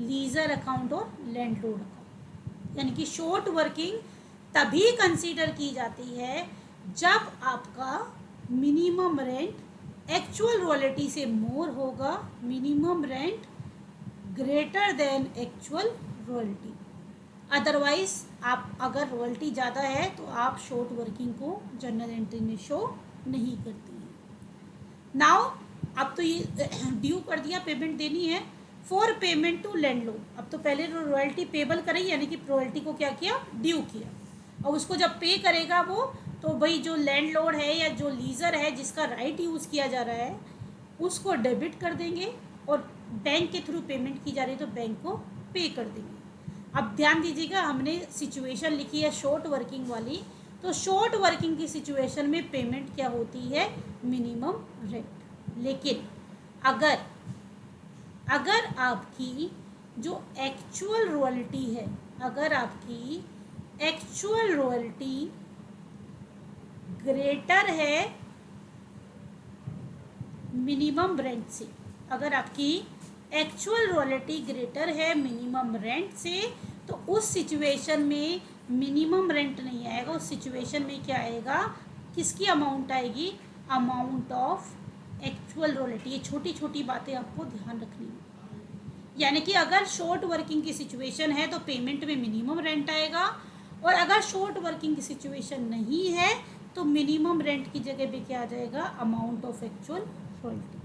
lessor account और लैंडलॉर्ड अकाउंट। यानी कि शॉर्ट वर्किंग तभी कंसीडर की जाती है जब आपका मिनिमम रेंट एक्चुअल रॉयल्टी से मोर होगा, minimum rent greater than actual royalty. Otherwise आप अगर रॉयल्टी ज़्यादा है तो आप शॉर्ट वर्किंग को जर्नल एंट्री में शो नहीं करती हैं। नाउ अब तो ये ड्यू कर दिया, पेमेंट देनी है फॉर पेमेंट टू लैंडलॉर्ड। अब तो पहले रॉयल्टी पेबल करी, यानी कि रॉयल्टी को क्या किया? ड्यू किया। और उसको जब पे करेगा वो, तो भाई जो लैंडलॉर्ड है या जो लीजर है जिसका राइट यूज़ किया जा रहा है, उसको डेबिट कर देंगे, और बैंक के थ्रू पेमेंट की जा रही है तो बैंक को पे कर देंगे। अब ध्यान दीजिएगा, हमने सिचुएशन लिखी है शॉर्ट वर्किंग वाली, तो शॉर्ट वर्किंग की सिचुएशन में पेमेंट क्या होती है, मिनिमम रेंट। लेकिन अगर अगर आपकी जो एक्चुअल रॉयल्टी है, अगर आपकी एक्चुअल रॉयल्टी ग्रेटर है मिनिमम रेंट से, अगर आपकी एक्चुअल रॉयल्टी ग्रेटर है मिनिमम रेंट से, तो उस सिचुएशन में मिनिमम रेंट नहीं आएगा। उस सिचुएशन में क्या आएगा, किसकी अमाउंट आएगी, अमाउंट ऑफ एक्चुअल रॉयल्टी। ये छोटी छोटी बातें आपको ध्यान रखनी है। यानी कि अगर शॉर्ट वर्किंग की सिचुएशन है तो पेमेंट में मिनिमम रेंट आएगा, और अगर शॉर्ट वर्किंग की सिचुएशन नहीं है तो मिनिमम रेंट की जगह पे क्या आ जाएगा, amount of actual royalty.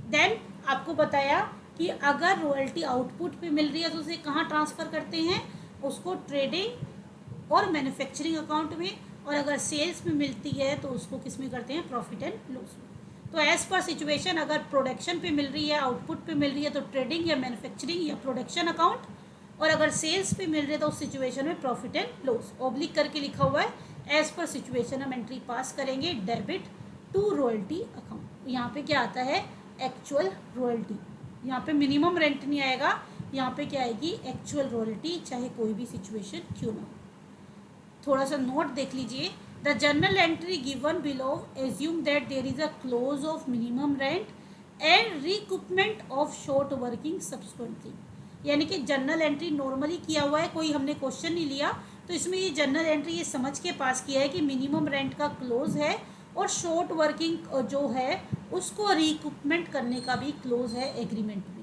Then आपको बताया कि अगर रॉयल्टी आउटपुट पे मिल रही है तो उसे कहाँ ट्रांसफ़र करते हैं, उसको ट्रेडिंग और मैन्युफैक्चरिंग अकाउंट में, और अगर सेल्स में मिलती है तो उसको किस में करते हैं, प्रॉफिट एंड लॉस में। तो एज़ पर सिचुएशन, अगर प्रोडक्शन पे मिल रही है, आउटपुट पे मिल रही है तो ट्रेडिंग या मैन्युफैक्चरिंग या प्रोडक्शन अकाउंट, और अगर सेल्स पे मिल रही है तो उस सिचुएशन में प्रॉफिट एंड लॉस। ऑब्लिक करके लिखा हुआ है, एज पर सिचुएशन हम एंट्री पास करेंगे, डेबिट टू रॉयल्टी अकाउंट। यहाँ पे क्या आता है, एक्चुअल रॉयल्टी। यहाँ पे मिनिमम रेंट नहीं आएगा, यहाँ पे क्या आएगी, एक्चुअल रॉयल्टी, चाहे कोई भी सिचुएशन क्यों ना हो। थोड़ा सा नोट देख लीजिए, the journal entry given below assume that there is a close of minimum rent and recoupment of short working subsequently. यानी कि जर्नल एंट्री नॉर्मली किया हुआ है, कोई हमने क्वेश्चन नहीं लिया, तो इसमें ये जर्नल एंट्री ये समझ के पास किया है कि मिनिमम रेंट का क्लोज है, और शॉर्ट वर्किंग जो है उसको रिकूपमेंट करने का भी क्लोज है एग्रीमेंट में।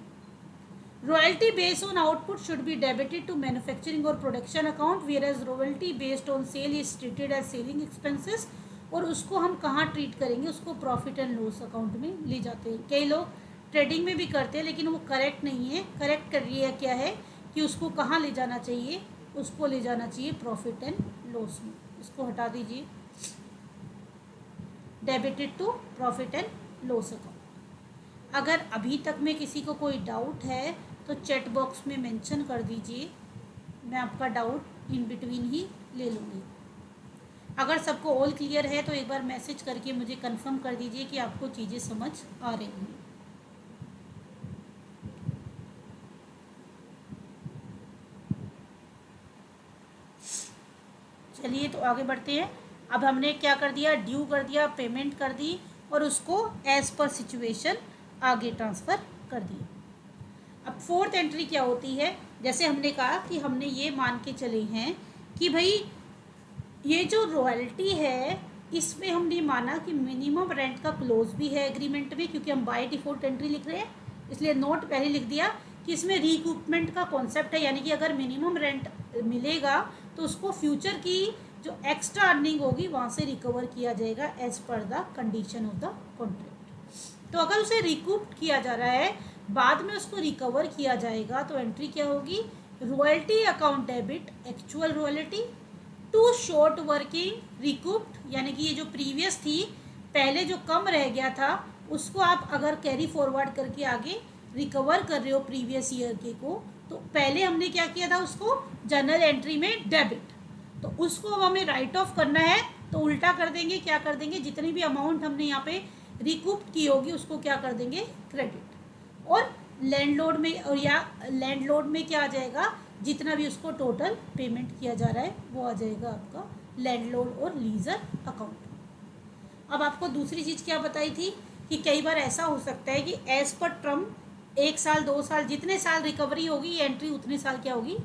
Royalty based on output should be debited to manufacturing or production account, whereas royalty based on sale is treated as selling expenses, और उसको हम कहाँ ट्रीट करेंगे, उसको प्रॉफिट एंड लॉस अकाउंट में ले जाते हैं। कई लोग ट्रेडिंग में भी करते हैं लेकिन वो करेक्ट नहीं है। करेक्ट करिए क्या है कि उसको कहाँ ले जाना चाहिए, उसको ले जाना चाहिए प्रॉफिट एंड लॉस में। इसको हटा दीजिए, debited to profit and loss account. अगर अभी तक में किसी को कोई डाउट है तो चैट बॉक्स में मेंशन कर दीजिए, मैं आपका डाउट इन बिटवीन ही ले लूँगी। अगर सबको ऑल क्लियर है तो एक बार मैसेज करके मुझे कंफर्म कर दीजिए कि आपको चीज़ें समझ आ रही हैं। चलिए तो आगे बढ़ते हैं। अब हमने क्या कर दिया, ड्यू कर दिया, पेमेंट कर दी, और उसको एज पर सिचुएशन आगे ट्रांसफ़र कर दिया। अब फोर्थ एंट्री क्या होती है, जैसे हमने कहा कि हमने ये मान के चले हैं कि भाई ये जो रॉयल्टी है इसमें हमने माना कि मिनिमम रेंट का क्लोज भी है एग्रीमेंट में, क्योंकि हम बाय डिफॉल्ट एंट्री लिख रहे हैं, इसलिए नोट पहले लिख दिया कि इसमें रिकूपमेंट का कॉन्सेप्ट है। यानी कि अगर मिनिमम रेंट मिलेगा तो उसको फ्यूचर की जो एक्स्ट्रा अर्निंग होगी वहाँ से रिकवर किया जाएगा as per the condition of the contract. तो अगर उसे रिकूप किया जा रहा है, बाद में उसको रिकवर किया जाएगा, तो एंट्री क्या होगी, royalty account debit actual royalty to short working recouped. यानी कि ये जो प्रीवियस थी, पहले जो कम रह गया था उसको आप अगर कैरी फॉरवर्ड करके आगे रिकवर कर रहे हो प्रीवियस ईयर के को, तो पहले हमने क्या किया था, उसको जर्नल एंट्री में डेबिट, तो उसको अब हमें राइट ऑफ करना है, तो उल्टा कर देंगे, क्या कर देंगे, जितनी भी अमाउंट हमने यहाँ पे रिकूप की होगी उसको क्या कर देंगे, क्रेडिट। और लैंडलॉर्ड में, और या लैंडलॉर्ड में क्या आ जाएगा, जितना भी उसको टोटल पेमेंट किया जा रहा है वो आ जाएगा आपका लैंडलॉर्ड और लीजर अकाउंट। अब आपको दूसरी चीज़ क्या बताई थी कि कई बार ऐसा हो सकता है कि एज पर टर्म 1 साल 2 साल जितने साल रिकवरी होगी ये एंट्री उतने साल क्या होगी,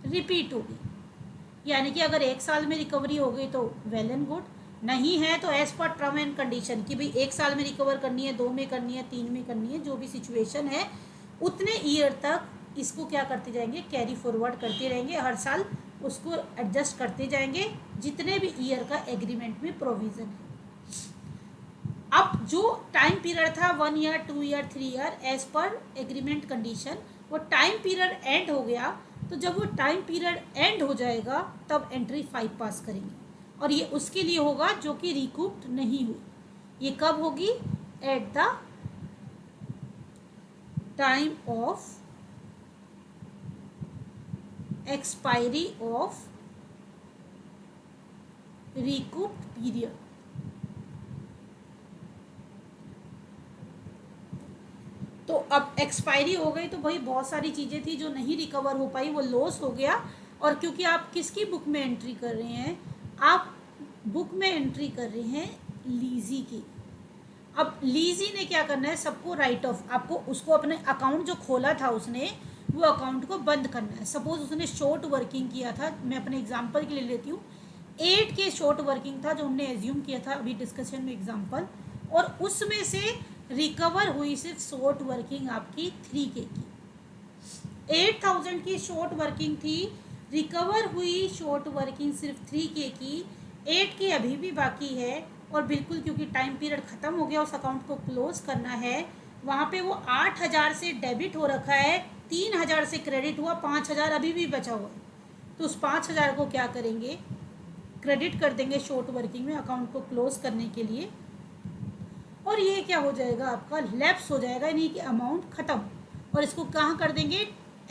रिपीट होगी। यानी कि अगर 1 साल में रिकवरी हो गई तो वेल एंड गुड, नहीं है तो as per term and condition कि भाई 1 साल में रिकवर करनी है, 2 में करनी है, 3 में करनी है, जो भी सिचुएशन है उतने ईयर तक इसको क्या करते जाएंगे, कैरी फॉरवर्ड करते रहेंगे, हर साल उसको एडजस्ट करते जाएंगे जितने भी ईयर का एग्रीमेंट में प्रोविज़न है। अब जो टाइम पीरियड था 1 year 2 year 3 year as per agreement condition, वो टाइम पीरियड एंड हो गया, तो जब वो टाइम पीरियड एंड हो जाएगा तब एंट्री 5 पास करेंगे, और ये उसके लिए होगा जो कि रिकूप्ड नहीं हुई। ये कब होगी, at the time of expiry of recoup period. तो अब एक्सपायरी हो गई तो भाई बहुत सारी चीज़ें थी जो नहीं रिकवर हो पाई, वो लॉस हो गया। और क्योंकि आप किसकी बुक में एंट्री कर रहे हैं, आप बुक में एंट्री कर रहे हैं लीजी की। अब लीजी ने क्या करना है, सबको राइट ऑफ, आपको उसको अपने अकाउंट जो खोला था उसने, वो अकाउंट को बंद करना है। सपोज उसने शॉर्ट वर्किंग किया था, मैं अपने एग्जांपल के लिए लेती हूँ, 8 के शॉर्ट वर्किंग था जो हमने एज्यूम किया था अभी डिस्कशन में एग्जांपल, और उसमें से रिकवर हुई सिर्फ शॉर्ट वर्किंग आपकी 3K की। 8000 की शॉर्ट वर्किंग थी, रिकवर हुई शॉर्ट वर्किंग सिर्फ 3K की, 8K अभी भी बाकी है। और बिल्कुल क्योंकि टाइम पीरियड ख़त्म हो गया, उस अकाउंट को क्लोज करना है, वहाँ पे वो 8000 से डेबिट हो रखा है, 3000 से क्रेडिट हुआ, 5000 अभी भी बचा हुआ है। तो उस 5000 को क्या करेंगे, क्रेडिट कर देंगे शॉर्ट वर्किंग में अकाउंट को क्लोज करने के लिए। और ये क्या हो जाएगा, आपका लैप्स हो जाएगा, यानी कि अमाउंट ख़त्म। और इसको कहाँ कर देंगे,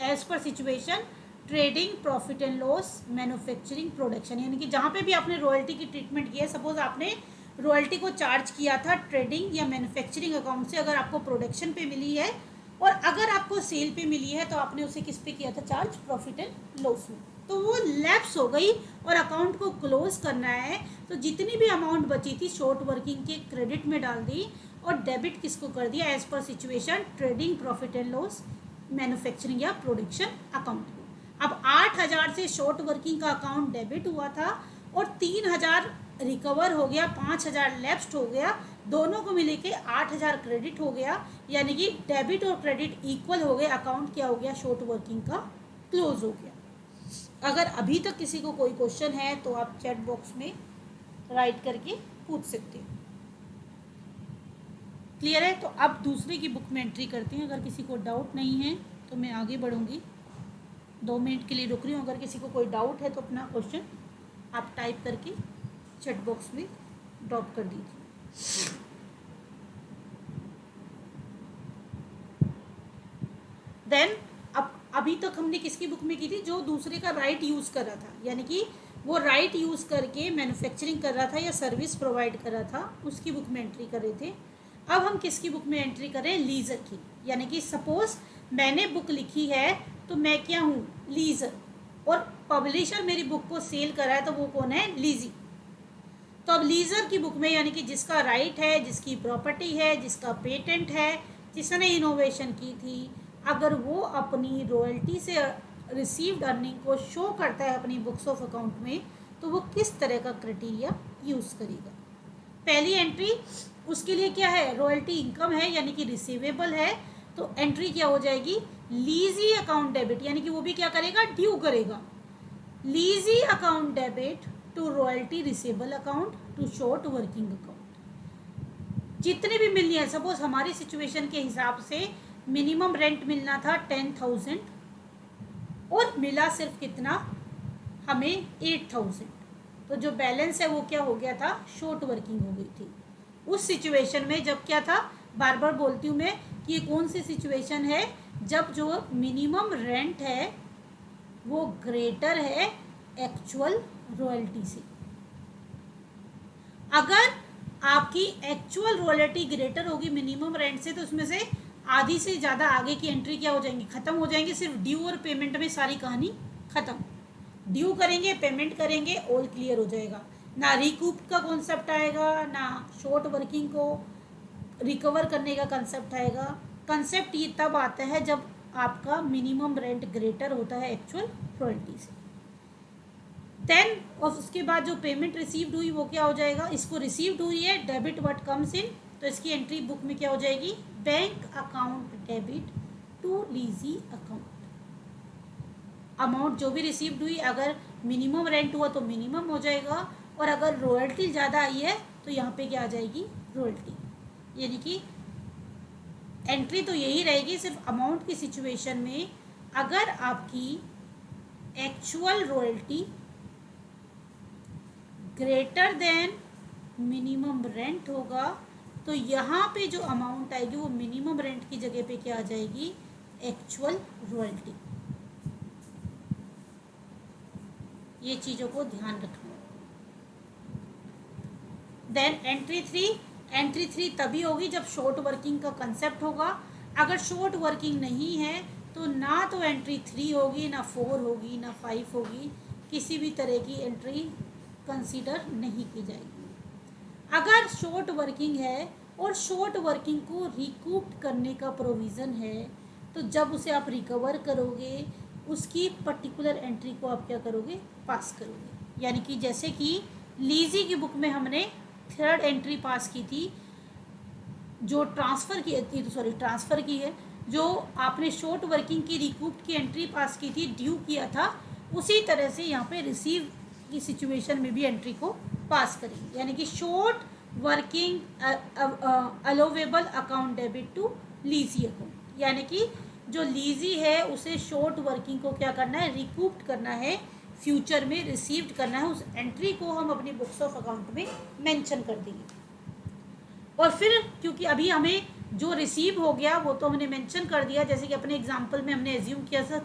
as per situation, trading, profit and loss, manufacturing, production, यानी कि जहाँ पे भी आपने रॉयल्टी की ट्रीटमेंट की है, सपोज आपने रॉयल्टी को चार्ज किया था ट्रेडिंग या मैन्युफैक्चरिंग अकाउंट से, अगर आपको प्रोडक्शन पे मिली है और अगर आपको सेल पे मिली है, तो आपने उसे किस पे किया था चार्ज, प्रॉफिट एंड लॉस में, तो वो लैप्स हो गई और अकाउंट को क्लोज करना है। तो जितनी भी अमाउंट बची थी शॉर्ट वर्किंग के क्रेडिट में डाल दी और डेबिट किसको कर दिया, as per situation, trading, profit and loss, manufacturing या प्रोडक्शन अकाउंट को। अब 8000 से शॉर्ट वर्किंग का अकाउंट डेबिट हुआ था और 3000 रिकवर हो गया, 5000 लैप्स्ड हो गया, दोनों को मिले के 8000 क्रेडिट हो गया, यानी कि डेबिट और क्रेडिट इक्वल हो गए, अकाउंट क्या हो गया, शॉर्ट वर्किंग का क्लोज हो गया। अगर अभी तक किसी को कोई क्वेश्चन है तो आप चैट बॉक्स में राइट करके पूछ सकते हो। क्लियर है? तो अब दूसरे की बुक में एंट्री करते हैं। अगर किसी को डाउट नहीं है तो मैं आगे बढ़ूंगी, 2 मिनट के लिए रुक रही हूँ। अगर किसी को कोई डाउट है तो अपना क्वेश्चन आप टाइप करके चैट बॉक्स में ड्रॉप कर दीजिए। देन अब अभी तक हमने किसकी बुक में की थी, जो दूसरे का राइट यूज़ कर रहा था, यानी कि वो राइट यूज़ करके मैन्युफैक्चरिंग कर रहा था या सर्विस प्रोवाइड कर रहा था, उसकी बुक में एंट्री कर रहे थे। अब हम किसकी बुक में एंट्री करें, लीजर की। यानी कि सपोज मैंने बुक लिखी है तो मैं क्या हूँ, लीजर, और पब्लिशर मेरी बुक को सेल कर रहा है तो वो कौन है, लीजी। तो अब लीजर की बुक में, यानी कि जिसका राइट है, जिसकी प्रॉपर्टी है, जिसका पेटेंट है, जिसने इनोवेशन की थी, अगर वो अपनी रॉयल्टी से रिसीव्ड अर्निंग को शो करता है अपनी बुक्स ऑफ अकाउंट में, तो वो किस तरह का क्राइटेरिया यूज़ करेगा। पहली एंट्री उसके लिए क्या है, रॉयल्टी इनकम है, यानी कि रिसीवेबल है, तो एंट्री क्या हो जाएगी, लीजी अकाउंट डेबिट, यानी कि वो भी क्या करेगा, ड्यू करेगा। Lessee account debit to royalty receivable account to short working account. जितने भी मिलनी है, सपोज हमारी सिचुएशन के हिसाब से मिनिमम रेंट मिलना था 10,000 और मिला सिर्फ कितना, हमें 8,000, तो जो बैलेंस है वो क्या हो गया था, शॉर्ट वर्किंग हो गई थी। उस सिचुएशन में जब क्या था, बार बार बोलती हूँ मैं कि ये कौन सी सिचुएशन है, जब जो मिनिमम रेंट है वो ग्रेटर है एक्चुअल रॉयल्टी से। अगर आपकी एक्चुअल रॉयल्टी ग्रेटर होगी मिनिमम रेंट से, तो उसमें से आधी से ज़्यादा आगे की एंट्री क्या हो जाएंगी, ख़त्म हो जाएंगी। सिर्फ ड्यू और पेमेंट में सारी कहानी ख़त्म। ड्यू करेंगे, पेमेंट करेंगे, ऑल क्लियर हो जाएगा। ना रिकूप का कॉन्सेप्ट आएगा, ना शॉर्ट वर्किंग को रिकवर करने का कंसेप्ट आएगा। कंसेप्ट ये तब आता है जब आपका मिनिमम रेंट ग्रेटर होता है एक्चुअल रॉयल्टी से। देन और उसके बाद जो पेमेंट रिसीव्ड हुई वो क्या हो जाएगा, इसको रिसीव्ड हुई है, डेबिट व्हाट कम्स इन, तो इसकी एंट्री बुक में क्या हो जाएगी, bank account debit to lessee account. Amount जो भी रिसीव्ड हुई, अगर मिनिमम रेंट हुआ तो मिनिमम हो जाएगा, और अगर रॉयल्टी ज़्यादा आई है तो यहाँ पे क्या आ जाएगी, रॉयल्टी। यानी कि एंट्री तो यही रहेगी, सिर्फ अमाउंट की सिचुएशन में अगर आपकी actual royalty greater than minimum rent होगा तो यहाँ पे जो अमाउंट आएगी वो मिनिमम रेंट की जगह पे क्या आ जाएगी, एक्चुअल रॉयल्टी। ये चीज़ों को ध्यान रखना। देन एंट्री थ्री तभी होगी जब शॉर्ट वर्किंग का कंसेप्ट होगा। अगर शॉर्ट वर्किंग नहीं है तो ना तो एंट्री 3 होगी, ना 4 होगी, ना 5 होगी, किसी भी तरह की एंट्री कंसीडर नहीं की जाएगी। अगर शॉर्ट वर्किंग है और शॉर्ट वर्किंग को रिकूप करने का प्रोविज़न है तो जब उसे आप रिकवर करोगे उसकी पर्टिकुलर एंट्री को आप क्या करोगे, पास करोगे। यानी कि जैसे कि लीजी की बुक में हमने 3rd एंट्री पास की थी, जो ट्रांसफ़र की है, जो आपने शॉर्ट वर्किंग की रिकूप की एंट्री पास की थी, ड्यू किया था, उसी तरह से यहाँ पे रिसीव की सिचुएशन में भी एंट्री को पास करेंगे। यानी कि short working allowable account debit to lessee account, यानी कि जो लीजी है उसे शॉर्ट वर्किंग को क्या करना है, रिकूप्ड करना है, फ्यूचर में रिसीव्ड करना है। उस एंट्री को हम अपनी बुक्स ऑफ अकाउंट में मेंशन कर देंगे। और फिर क्योंकि अभी हमें जो रिसीव हो गया वो तो हमने मेंशन कर दिया, जैसे कि अपने एग्जांपल में हमने एज्यूम किया था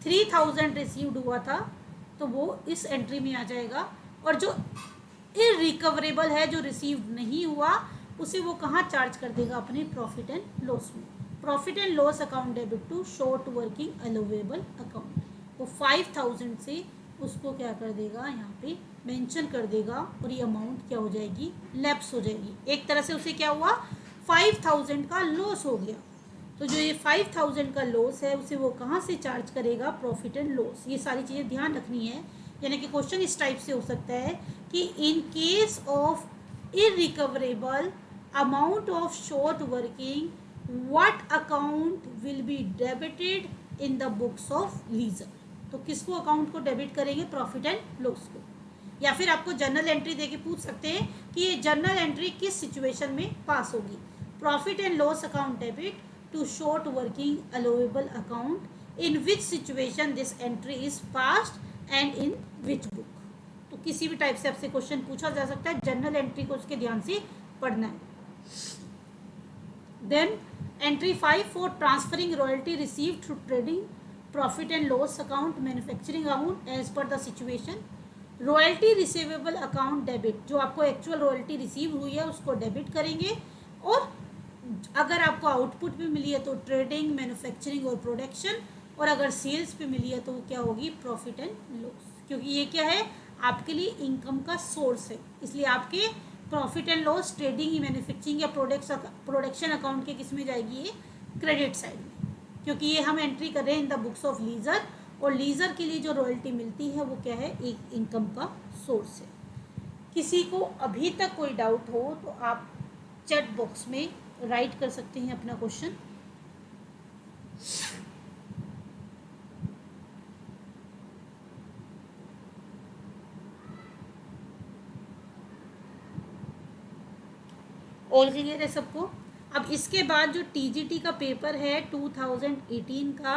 3000 रिसीव्ड हुआ था, तो वो इस एंट्री में आ जाएगा। और जो इरिकवरेबल है, जो रिसीव नहीं हुआ, उसे वो कहाँ चार्ज कर देगा, अपने प्रॉफिट एंड लॉस में। Profit and loss account debit to short working allowable account, वो 5000 से उसको क्या कर देगा, यहाँ पे मेंशन कर देगा, और ये अमाउंट क्या हो जाएगी, लैप्स हो जाएगी। एक तरह से उसे क्या हुआ, 5000 का लॉस हो गया। तो जो ये 5000 का लॉस है उसे वो कहाँ से चार्ज करेगा, प्रॉफिट एंड लॉस। ये सारी चीज़ें ध्यान रखनी है। यानी कि क्वेश्चन इस टाइप से हो सकता है कि in case of irrecoverable amount of short working, what account will be debited in the books of lessor. तो किसको अकाउंट को डेबिट करेंगे, प्रॉफिट एंड लॉस को। या फिर आपको जर्नल एंट्री देके पूछ सकते हैं कि ये जर्नल एंट्री किस सिचुएशन में पास होगी, profit and loss account debit to short working allowable account, in which situation this entry is passed and in which book. तो किसी भी टाइप से आपसे क्वेश्चन पूछा जा सकता है, जर्नल एंट्री को उसके ध्यान से पढ़ना है। Then entry 5 for transferring royalty received through trading, profit and loss account, manufacturing account as per the situation. Royalty receivable account debit, जो आपको एक्चुअल रॉयल्टी रिसीव हुई है उसको डेबिट करेंगे, और अगर आपको आउटपुट भी मिली है तो ट्रेडिंग, मैन्युफैक्चरिंग और प्रोडक्शन, और अगर सेल्स पे मिली है तो वो क्या होगी, प्रॉफिट एंड लॉस। क्योंकि ये क्या है, आपके लिए इनकम का सोर्स है, इसलिए आपके profit and loss trading, manufacturing या प्रोडक्शन अकाउंट के किस में जाएगी, ये क्रेडिट साइड में। क्योंकि ये हम एंट्री कर रहे हैं in the books of lessor, और लीजर के लिए जो रॉयल्टी मिलती है वो क्या है, एक इनकम का सोर्स है। किसी को अभी तक कोई डाउट हो तो आप चैट बॉक्स में राइट कर सकते हैं अपना क्वेश्चन। ऑल क्लियर है सबको। अब इसके बाद जो टीजीटी का पेपर है 2018 का,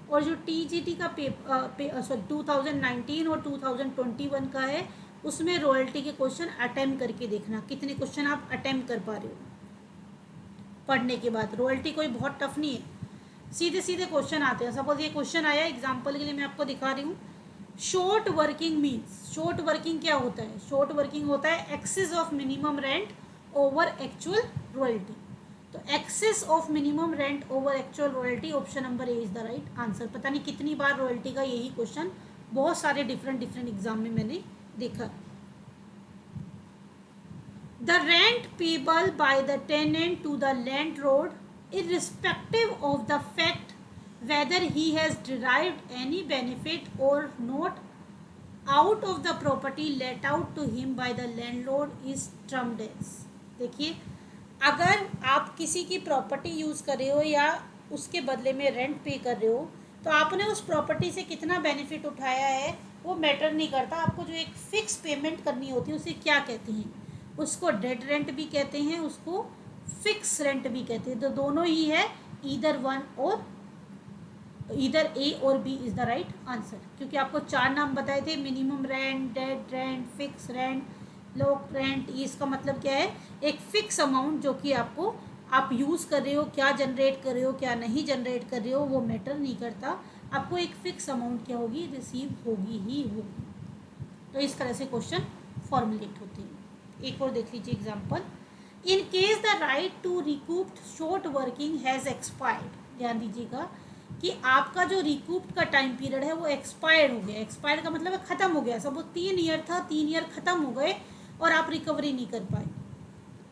और जो टीजीटी का पेपर 2019 और 2021 का है, उसमें रॉयल्टी के क्वेश्चन अटेम्प्ट करके देखना कितने क्वेश्चन आप अटेम्प्ट कर पा रहे हो पढ़ने के बाद। रॉयल्टी कोई बहुत टफ नहीं है, सीधे सीधे क्वेश्चन आते हैं। सपोज ये क्वेश्चन आया, एग्जाम्पल के लिए मैं आपको दिखा रही हूँ। Short working means, short working क्या होता है, शॉर्ट वर्किंग होता है excess of minimum rent over actual royalty. तो excess of minimum rent over actual royalty, option number A is the right answer. पता नहीं कितनी बार रॉयल्टी का यही क्वेश्चन बहुत सारे डिफरेंट एग्जाम में मैंने देखा। The rent payable by the tenant to the landlord, irrespective of the fact whether he has derived any benefit or not out of the property let out to him by the landlord, is termed as। देखिए, अगर आप किसी की property use कर रहे हो या उसके बदले में रेंट पे कर रहे हो, तो आपने उस प्रॉपर्टी से कितना बेनिफिट उठाया है वो मैटर नहीं करता। आपको जो एक फिक्स पेमेंट करनी होती है उसे क्या कहते हैं, उसको डेड रेंट भी कहते हैं, उसको फिक्स रेंट भी कहते हैं। तो दोनों ही है, ईदर वन और ईदर ए और B is the right answer. क्योंकि आपको 4 नाम बताए थे, minimum rent, dead rent, fix rent, लोग रेंट, इसका मतलब क्या है, एक फिक्स अमाउंट जो कि आपको आप यूज़ कर रहे हो, क्या जनरेट कर रहे हो क्या नहीं जनरेट कर रहे हो वो मैटर नहीं करता, आपको एक फिक्स अमाउंट क्या होगी, रिसीव होगी ही होगी। तो इस तरह से क्वेश्चन फॉर्मुलेट होते हैं। एक और देख लीजिए example, in case the right to recouped short working has expired. ध्यान दीजिएगा कि आपका जो रिकूप्ड का टाइम पीरियड है वो एक्सपायर्ड हो गया। एक्सपायर्ड का मतलब है ख़त्म हो गया। सब वो 3 ईयर था, 3 ईयर ख़त्म हो गए और आप रिकवरी नहीं कर पाए।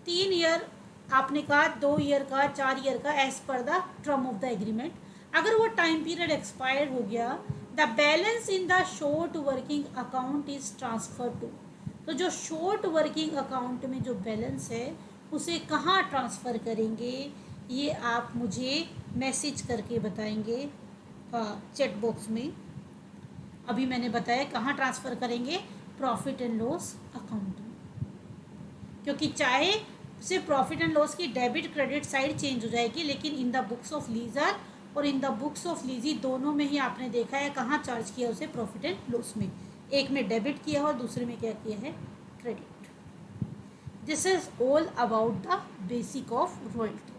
3 ईयर आपने कहा, 2 ईयर का, 4 ईयर का, as per the term of the agreement. अगर वो टाइम पीरियड एक्सपायर हो गया, the balance in the short working account is transfer to. तो जो शॉर्ट वर्किंग अकाउंट में जो बैलेंस है उसे कहाँ ट्रांसफ़र करेंगे, ये आप मुझे मैसेज करके बताएंगे चैट बॉक्स में। अभी मैंने बताया कहाँ ट्रांसफ़र करेंगे, प्रॉफिट एंड लॉस अकाउंट में, क्योंकि चाहे से प्रॉफिट एंड लॉस की डेबिट क्रेडिट साइड चेंज हो जाएगी, लेकिन in the books of lessor और in the books of lessee दोनों में ही आपने देखा है कहाँ चार्ज किया उसे, प्रॉफिट एंड लॉस में। एक में डेबिट किया है और दूसरे में क्या किया है, credit. This is all about the basic of royalty.